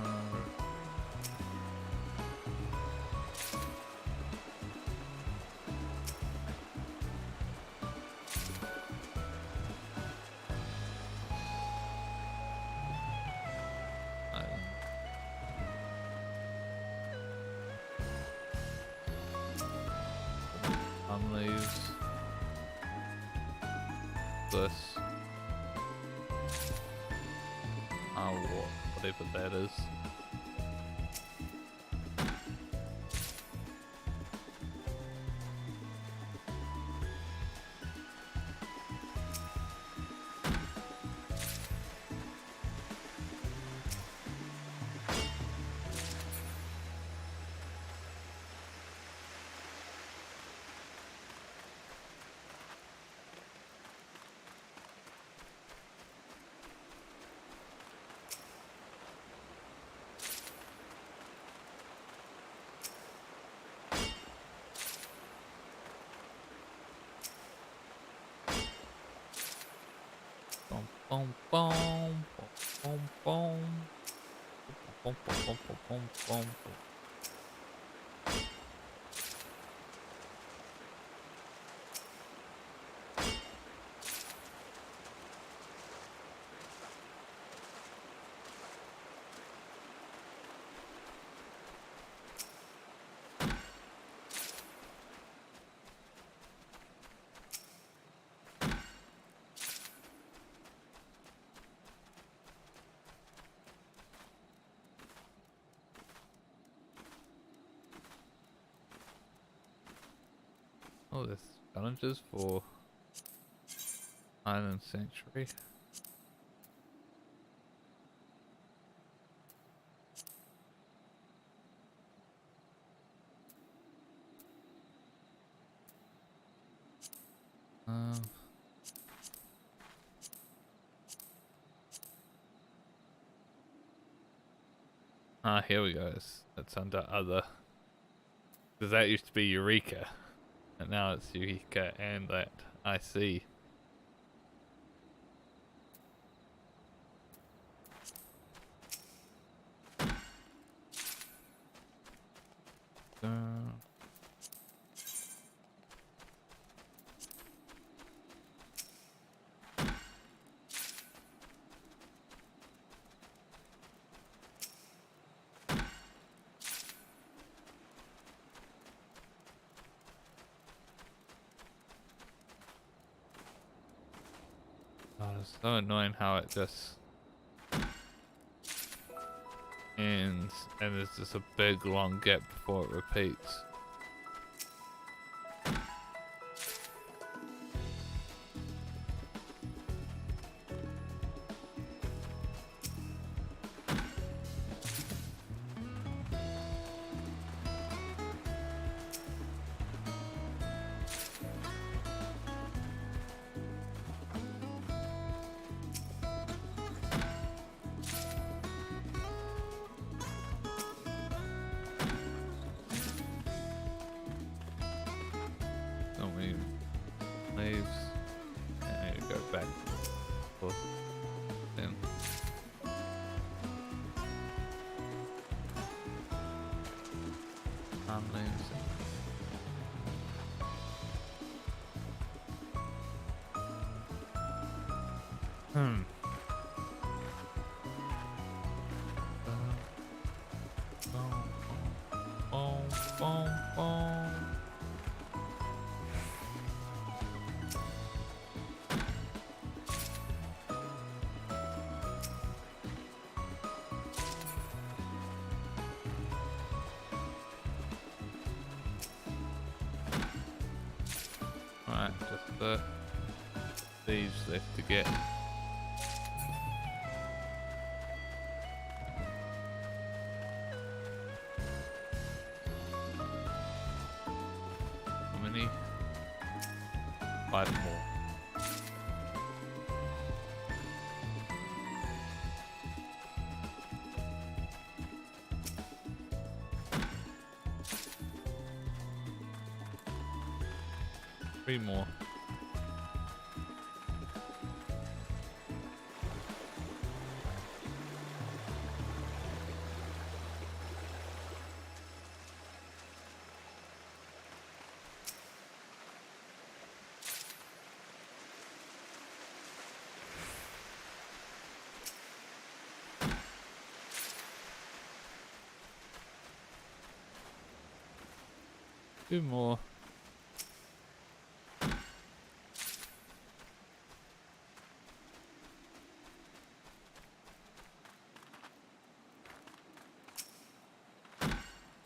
Leaves this whatever that is. Boom, boom, boom, boom, boom, boom, boom, boom, boom, boom. Oh, there's challenges for Island Sanctuary. Here we go. That's under other. Because that used to be Eureka. And now it's Eureka and that I see. It's so annoying how it just ends and there's just a big long gap before it repeats. Leaves. I need to go back. Then. Leaves. Alright, just the leaves left to get. How many 5 more. Three more. Two more.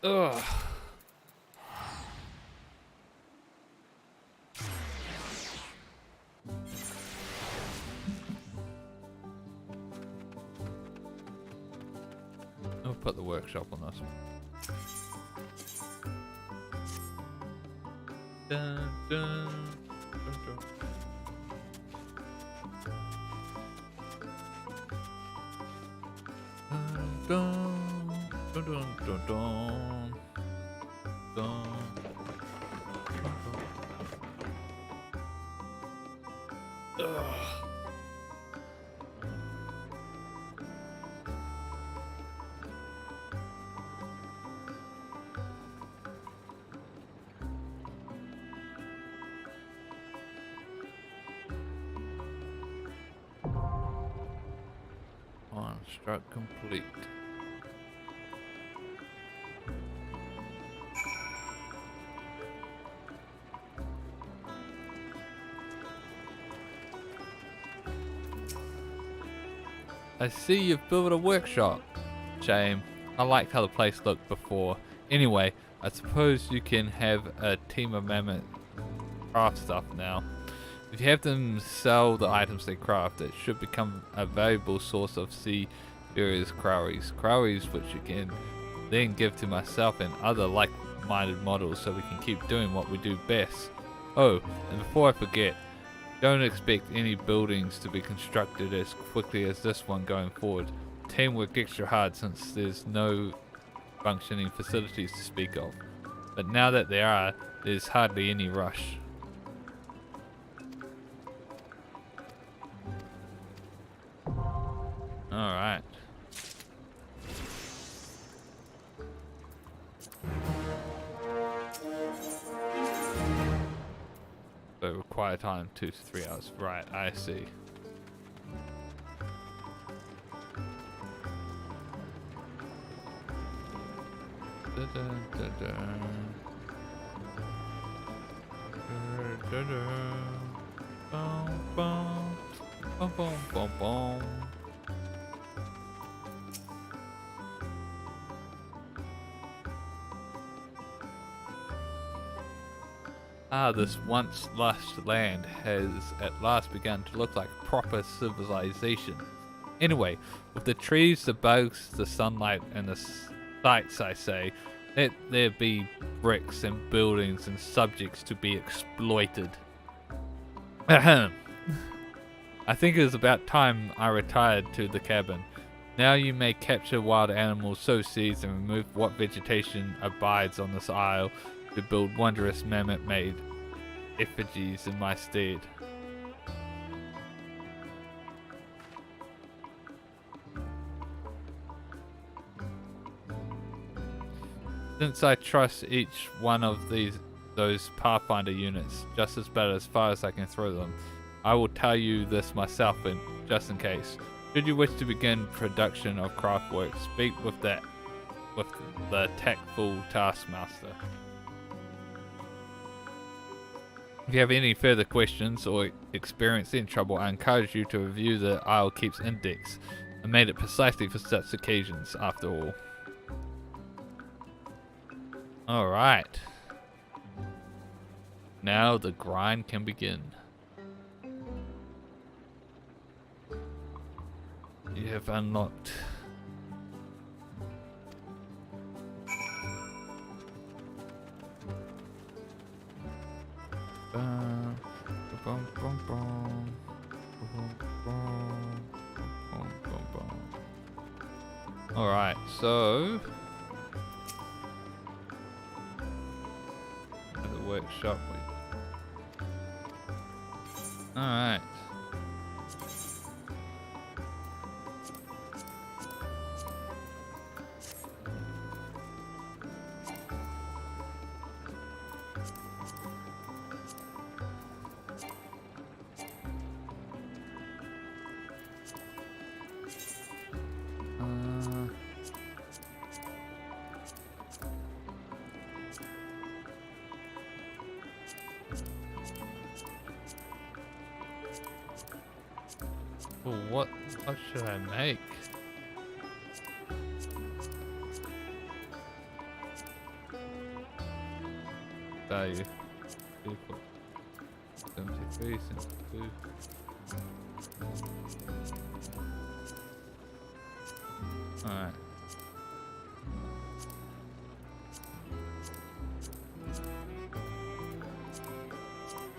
Ugh. I'll put the workshop on this one. Dun, dun, dun, dun. Dun, dun, dun, dun, dun. Dun. Ugh. Construct complete. I see you've built a workshop. Shame. I liked how the place looked before. Anyway, I suppose you can have a team of mammoth craft stuff now. If you have them sell the items they craft, it should become a valuable source of various cowries. Cowries which you can then give to myself and other like-minded models so we can keep doing what we do best. Oh, and before I forget, don't expect any buildings to be constructed as quickly as this one going forward. Teamwork extra hard since there's no functioning facilities to speak of. But now that there are, there's hardly any rush. Alright. So require time 2 to 3 hours. Right, I see. Da, da, da, da. Da, da, da. Boom, boom. Boom, boom, boom, boom. Ah, this once lush land has at last begun to look like proper civilization. Anyway, with the trees, the bugs, the sunlight, and the sights, I say, let there be bricks and buildings and subjects to be exploited. Ahem. I think it is about time I retired to the cabin. Now you may capture wild animals, sow seeds, and remove what vegetation abides on this isle to build wondrous mammoth-made effigies in my stead. Since I trust each one of those Pathfinder units just as bad as far as I can throw them, I will tell you this myself just in case. Should you wish to begin production of craft work, speak with the tactful taskmaster. If you have any further questions or experience any trouble, I encourage you to review the Isle Keeps Index. I made it precisely for such occasions, after all. Alright. Now the grind can begin. You have unlocked Alright, so at the workshop. Alright. What should I make? Value. 73, 72. Alright.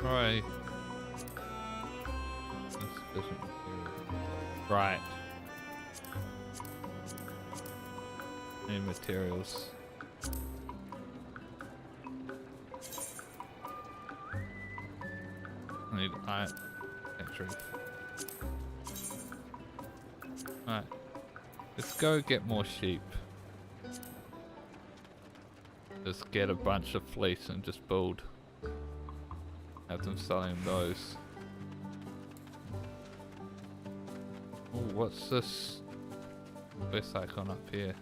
Right. Insufficient material. Right. Need materials. I need iron. Actually. Alright. Let's go get more sheep. Just get a bunch of fleece and just build. Have them selling those. Oh, what's this quest icon up here?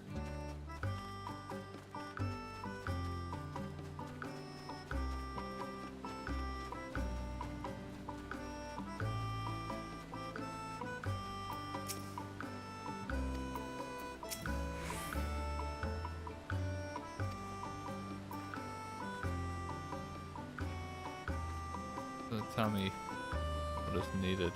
Tell me what is needed.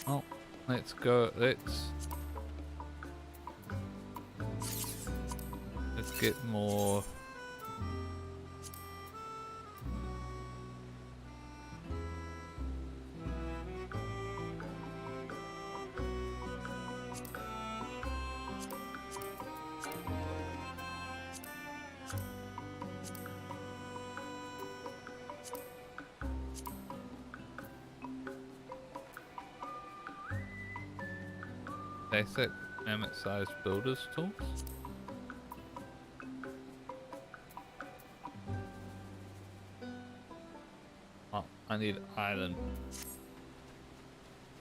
Oh, let's go. Let's get more. Basic mammoth-sized builders tools. Oh, I need iron.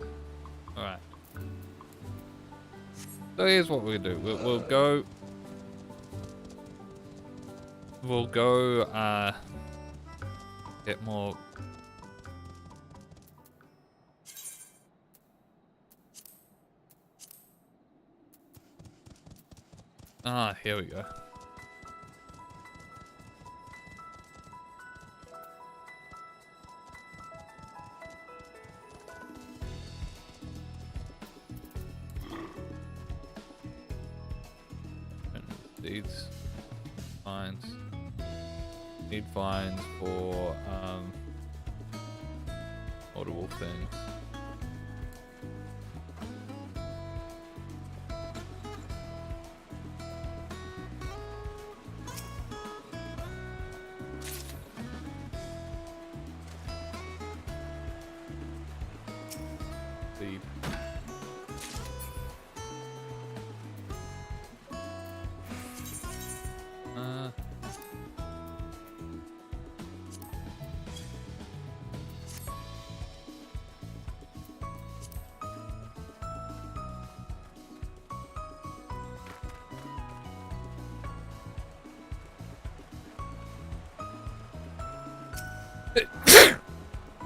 All right. So here's what we'll do. We'll go. We'll go. Get more. Ah, here we go. These vines. Need vines for audible things.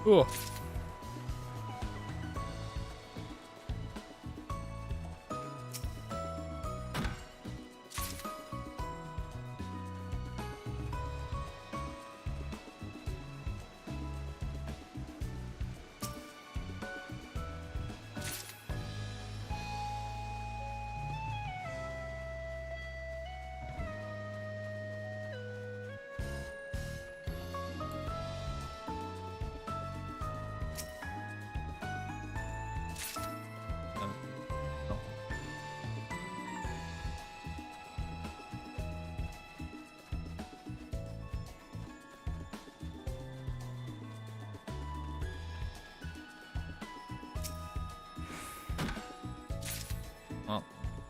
Oh.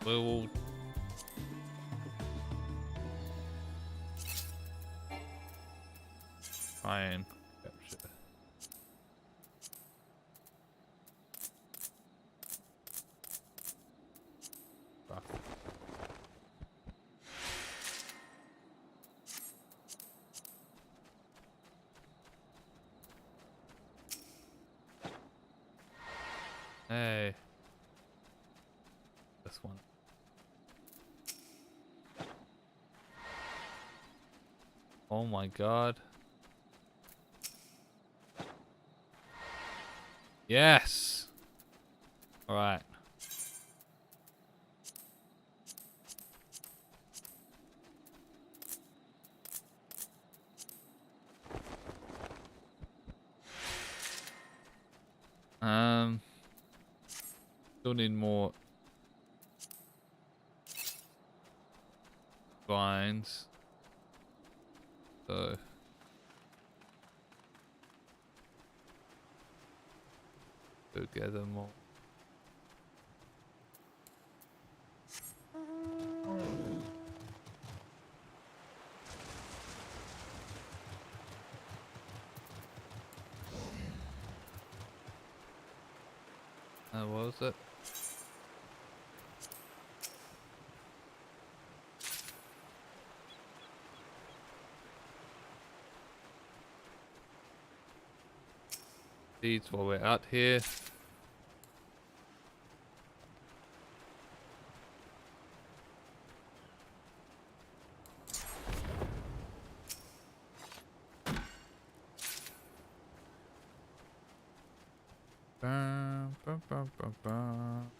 we'll try and capture. Hey, this one. Oh my god. Yes. All right. Still need more vines. So go gather more. What was it? Seeds while we're out here. Bum, bum, bum, bum, bum.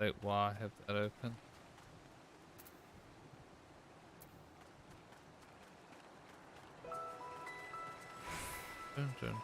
Wait, why have that open? Dun, dun.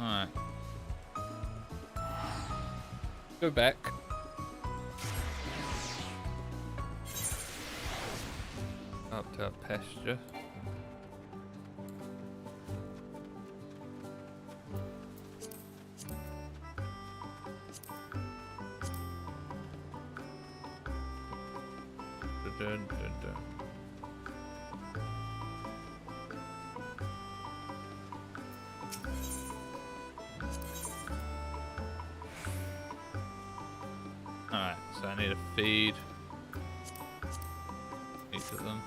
Alright. Go back. Up to our pasture. Dun, dun, dun. Alright, so I need to feed each of them.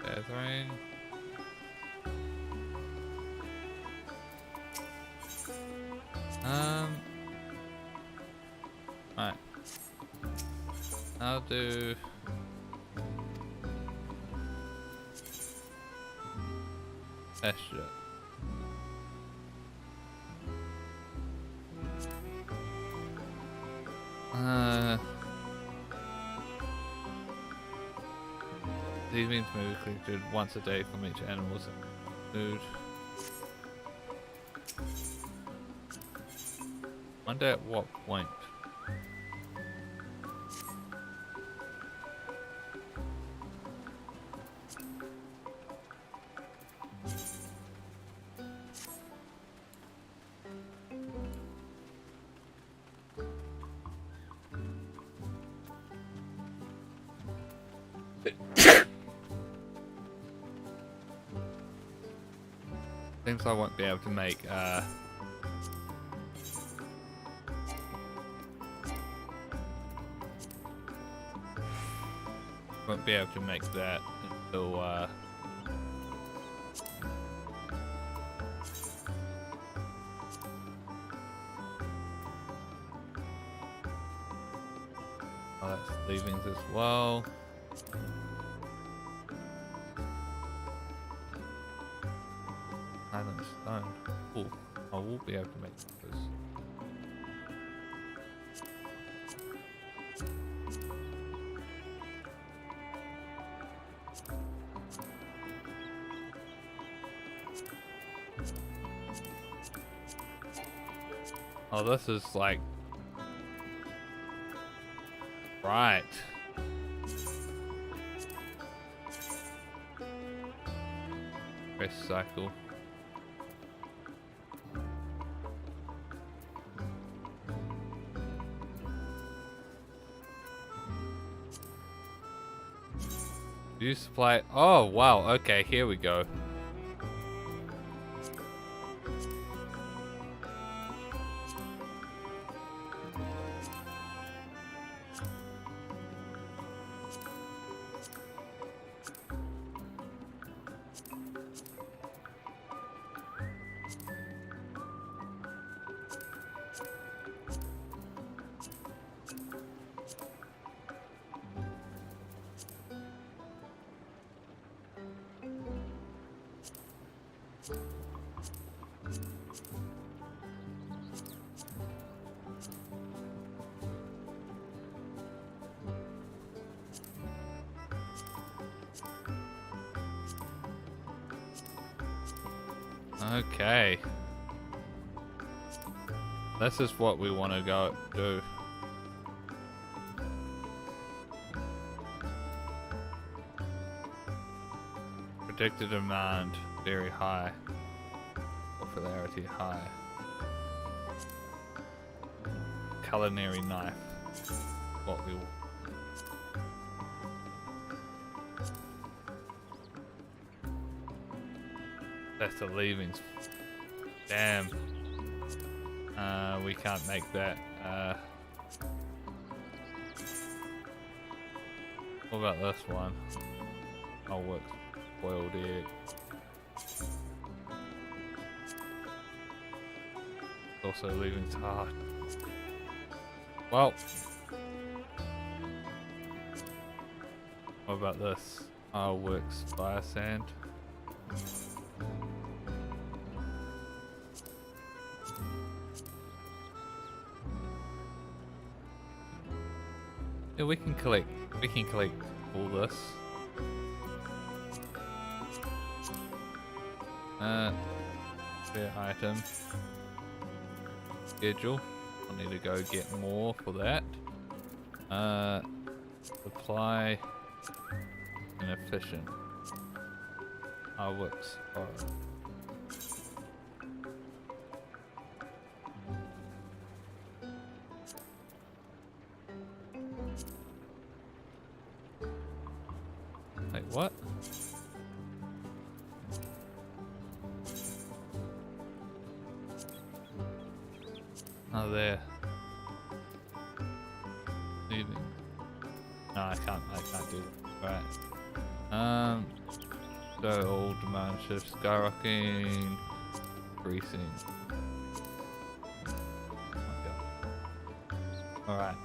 Gathering. Alright. I'll do pasture. These means may be collected once a day from each animal's food. Wonder at what point. Seems I won't be able to make that until oh, that's leavings as well. Island stone. Cool. I will be able to make those. Oh, this is like right. Press cycle. View supply. Oh wow. Okay, here we go. Okay. This is what we want to go do. Predicted demand very high. Popularity high. Culinary knife. What we will. That's the leavings. Damn. We can't make that. What about this one? Oh, works. Boiled egg. Also leavings hard. Well. What about this? Oh, works fire sand. Yeah, we can collect all this. Spare item. Schedule. I need to go get more for that. Supply and efficient. Works. Alright. Wait, what? Oh, there. Moving. No, I can't do that. Right. So all demand shifts skyrocketing, increasing. Alright.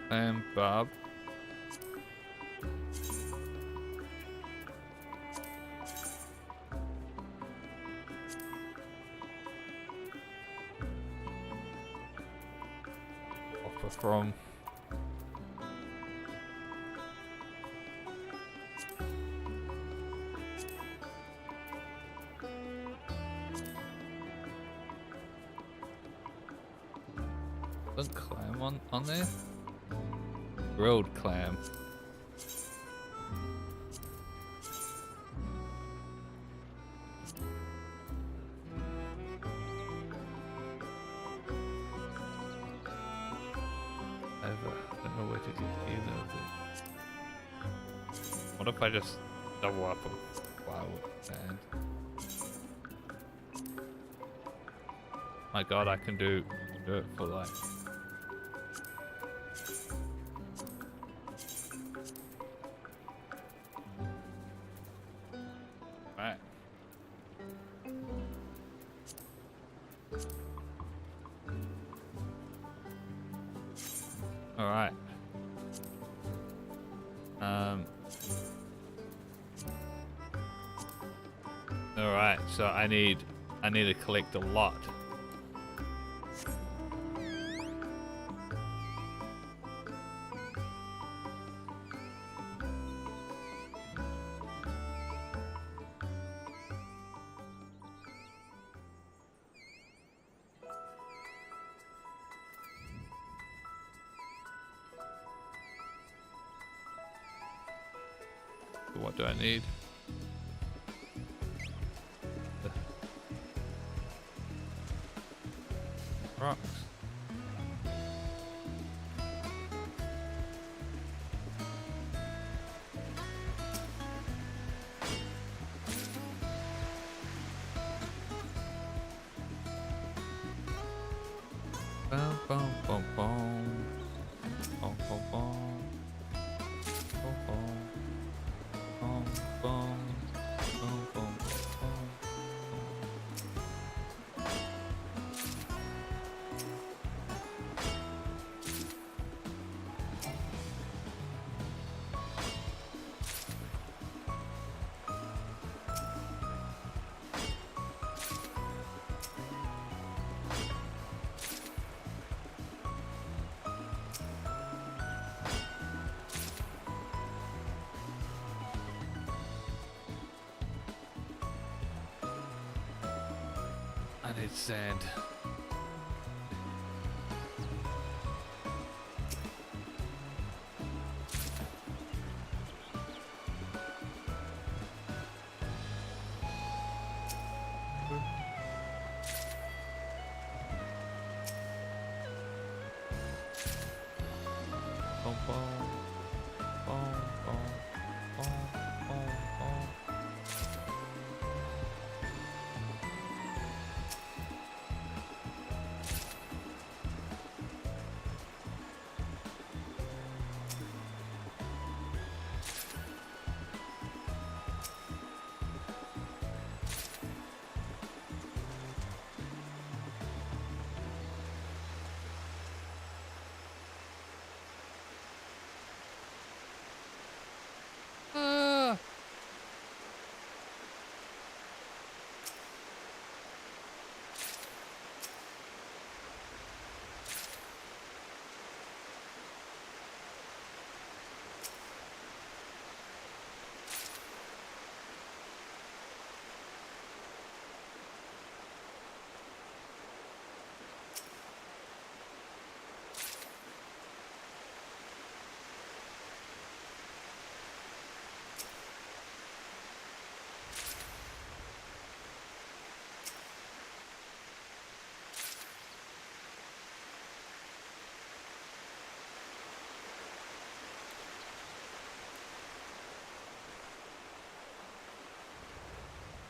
And Bob. Offer from. Is clam on there? Grilled clam. get either of these. What if I just double up a firewood sand? My god, I can do it for like... Right. Alright. Alright, so I need to collect a lot. What do I need? Rocks. Bum bum bum bum. Bum bum bum. Bum bum. Bum bum. Bum bum bum. I need sand. Bum bum. Bum bum. Bum bum bum. Ah.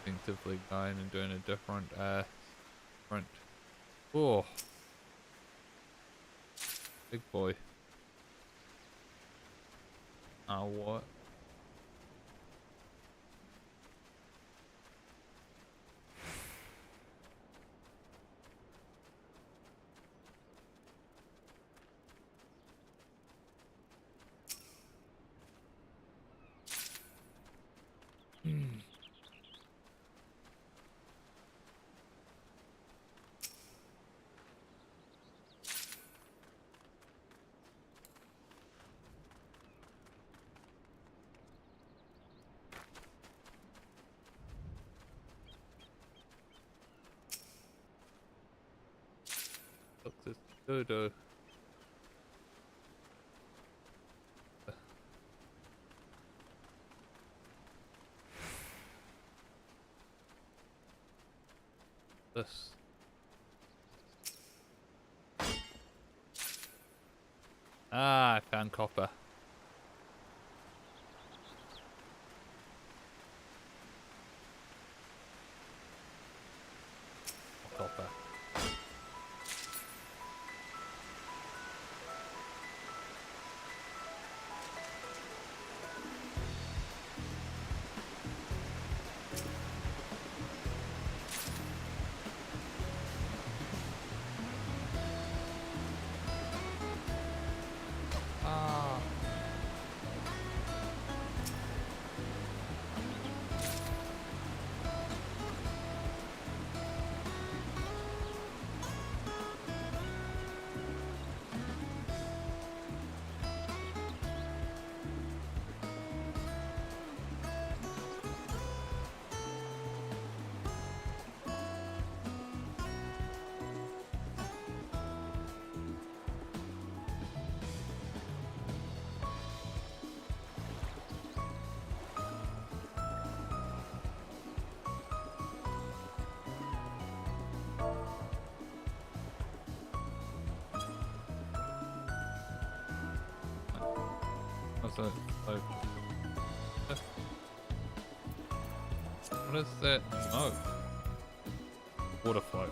Instinctively going and doing a different front. Oh, big boy. What? Look, this dodo. This. Ah, I found copper. Copper. Ah. What's that? What is that? Oh, water float.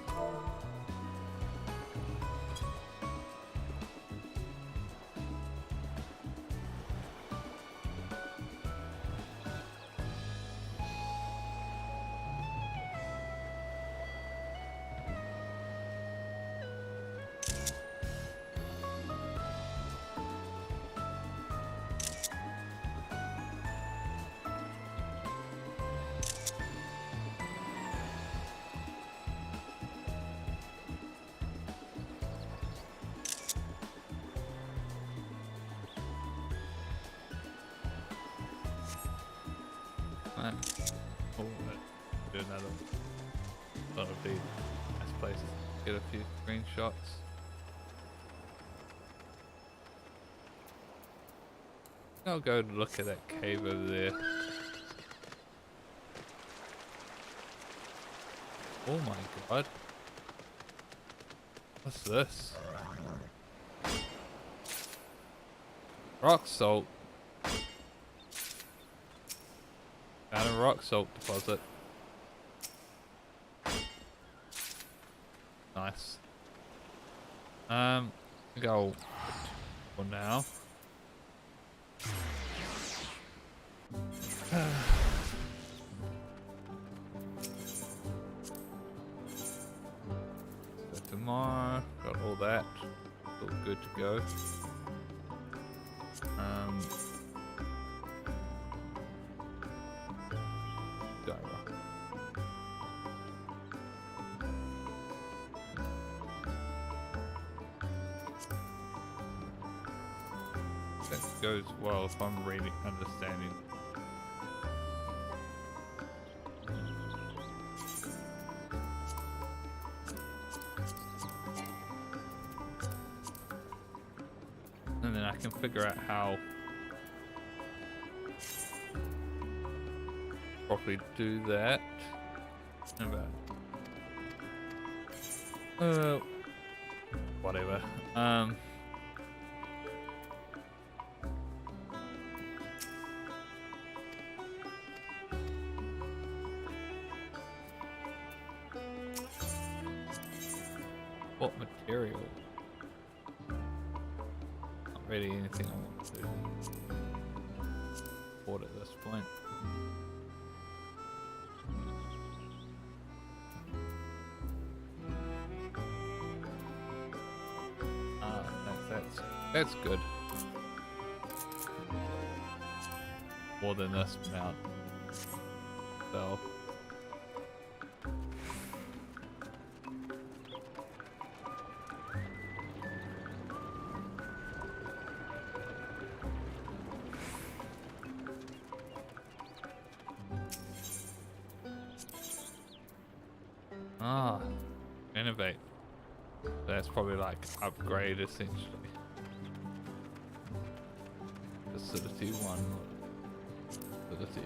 Right. Oh, do another. That would be a nice place to get a few screenshots. I'll go look at that cave over there. Oh my god. What's this? Rock salt. Found a rock salt deposit. Nice. Go for now. So tomorrow, got all that. All good to go. That goes well if I'm really understanding. And then I can figure out how properly do that. Whatever. What material? Not really anything I want to afford at this point. That's good. More than this amount. So. Innovate. That's probably like upgrade essentially. Facility 1. Facility.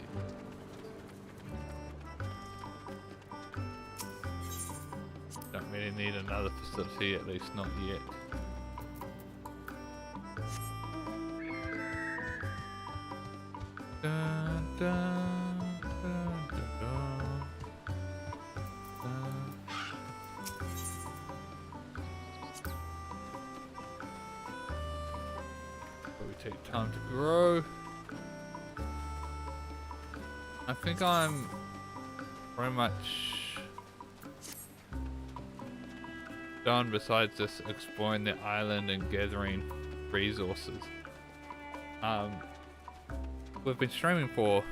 Don't really need another facility, at least not yet. Dun, dun, dun, dun, dun. Probably take time to grow. I think I'm very much done besides just exploring the island and gathering resources. We've been streaming for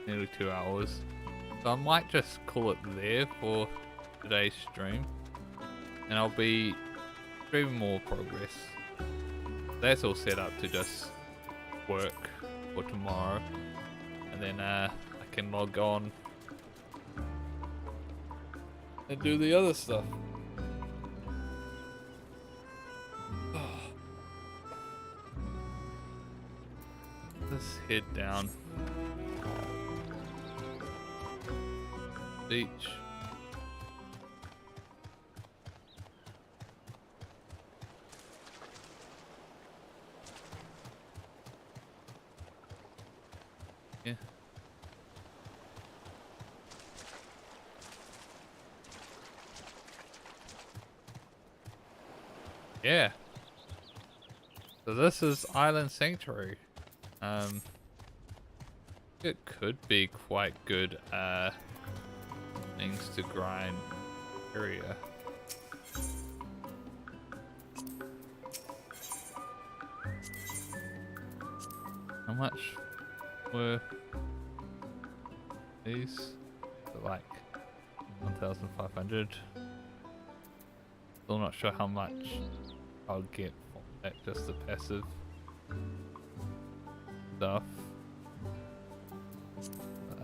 nearly 2 hours, so I might just call it there for today's stream, and I'll be streaming more progress. That's all set up to just work for tomorrow, and then I can log on and do the other stuff. Let's head down. Beach. Yeah. Yeah. So this is Island Sanctuary. It could be quite good things to grind area. How much were these? They're like 1,500. Still not sure how much I'll get from that, just the passive stuff.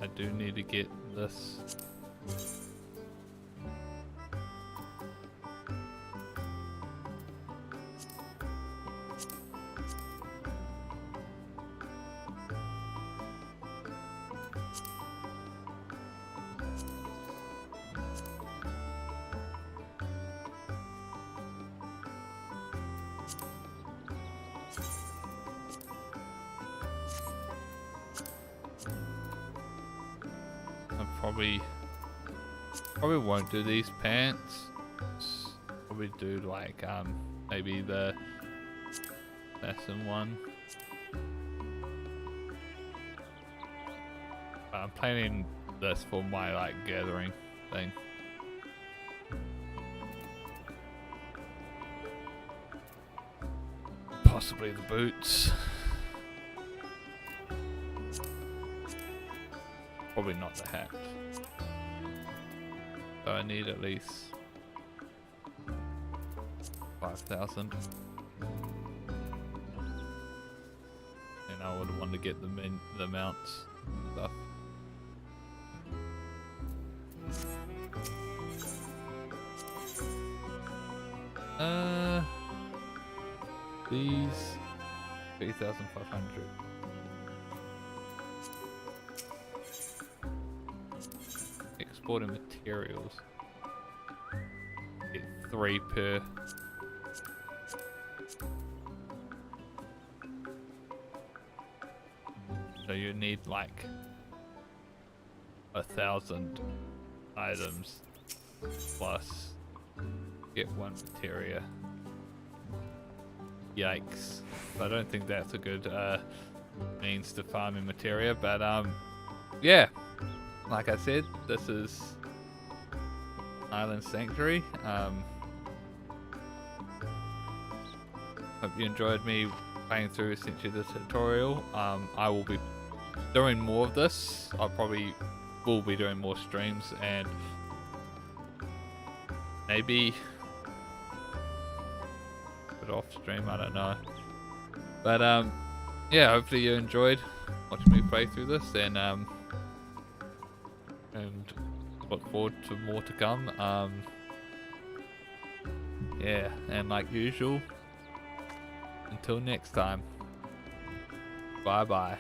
I do need to get this. Probably won't do these pants. Probably do like maybe the assassin one. I'm planning this for my like gathering thing. Possibly the boots. Probably not the hat. So I need at least 5,000. And I would want to get the mounts stuff. These 3,500. Exporting materials. Get 3 per. So you need like 1,000 items plus get 1 materia. Yikes. I don't think that's a good means to farming materia, but yeah. Like I said, this is Island Sanctuary. Hope you enjoyed me playing through essentially the tutorial. I will be doing more of this. I probably will be doing more streams and maybe put off stream, I don't know. But yeah, hopefully you enjoyed watching me play through this, and look forward to more to come. Yeah, and like usual, until next time, bye bye.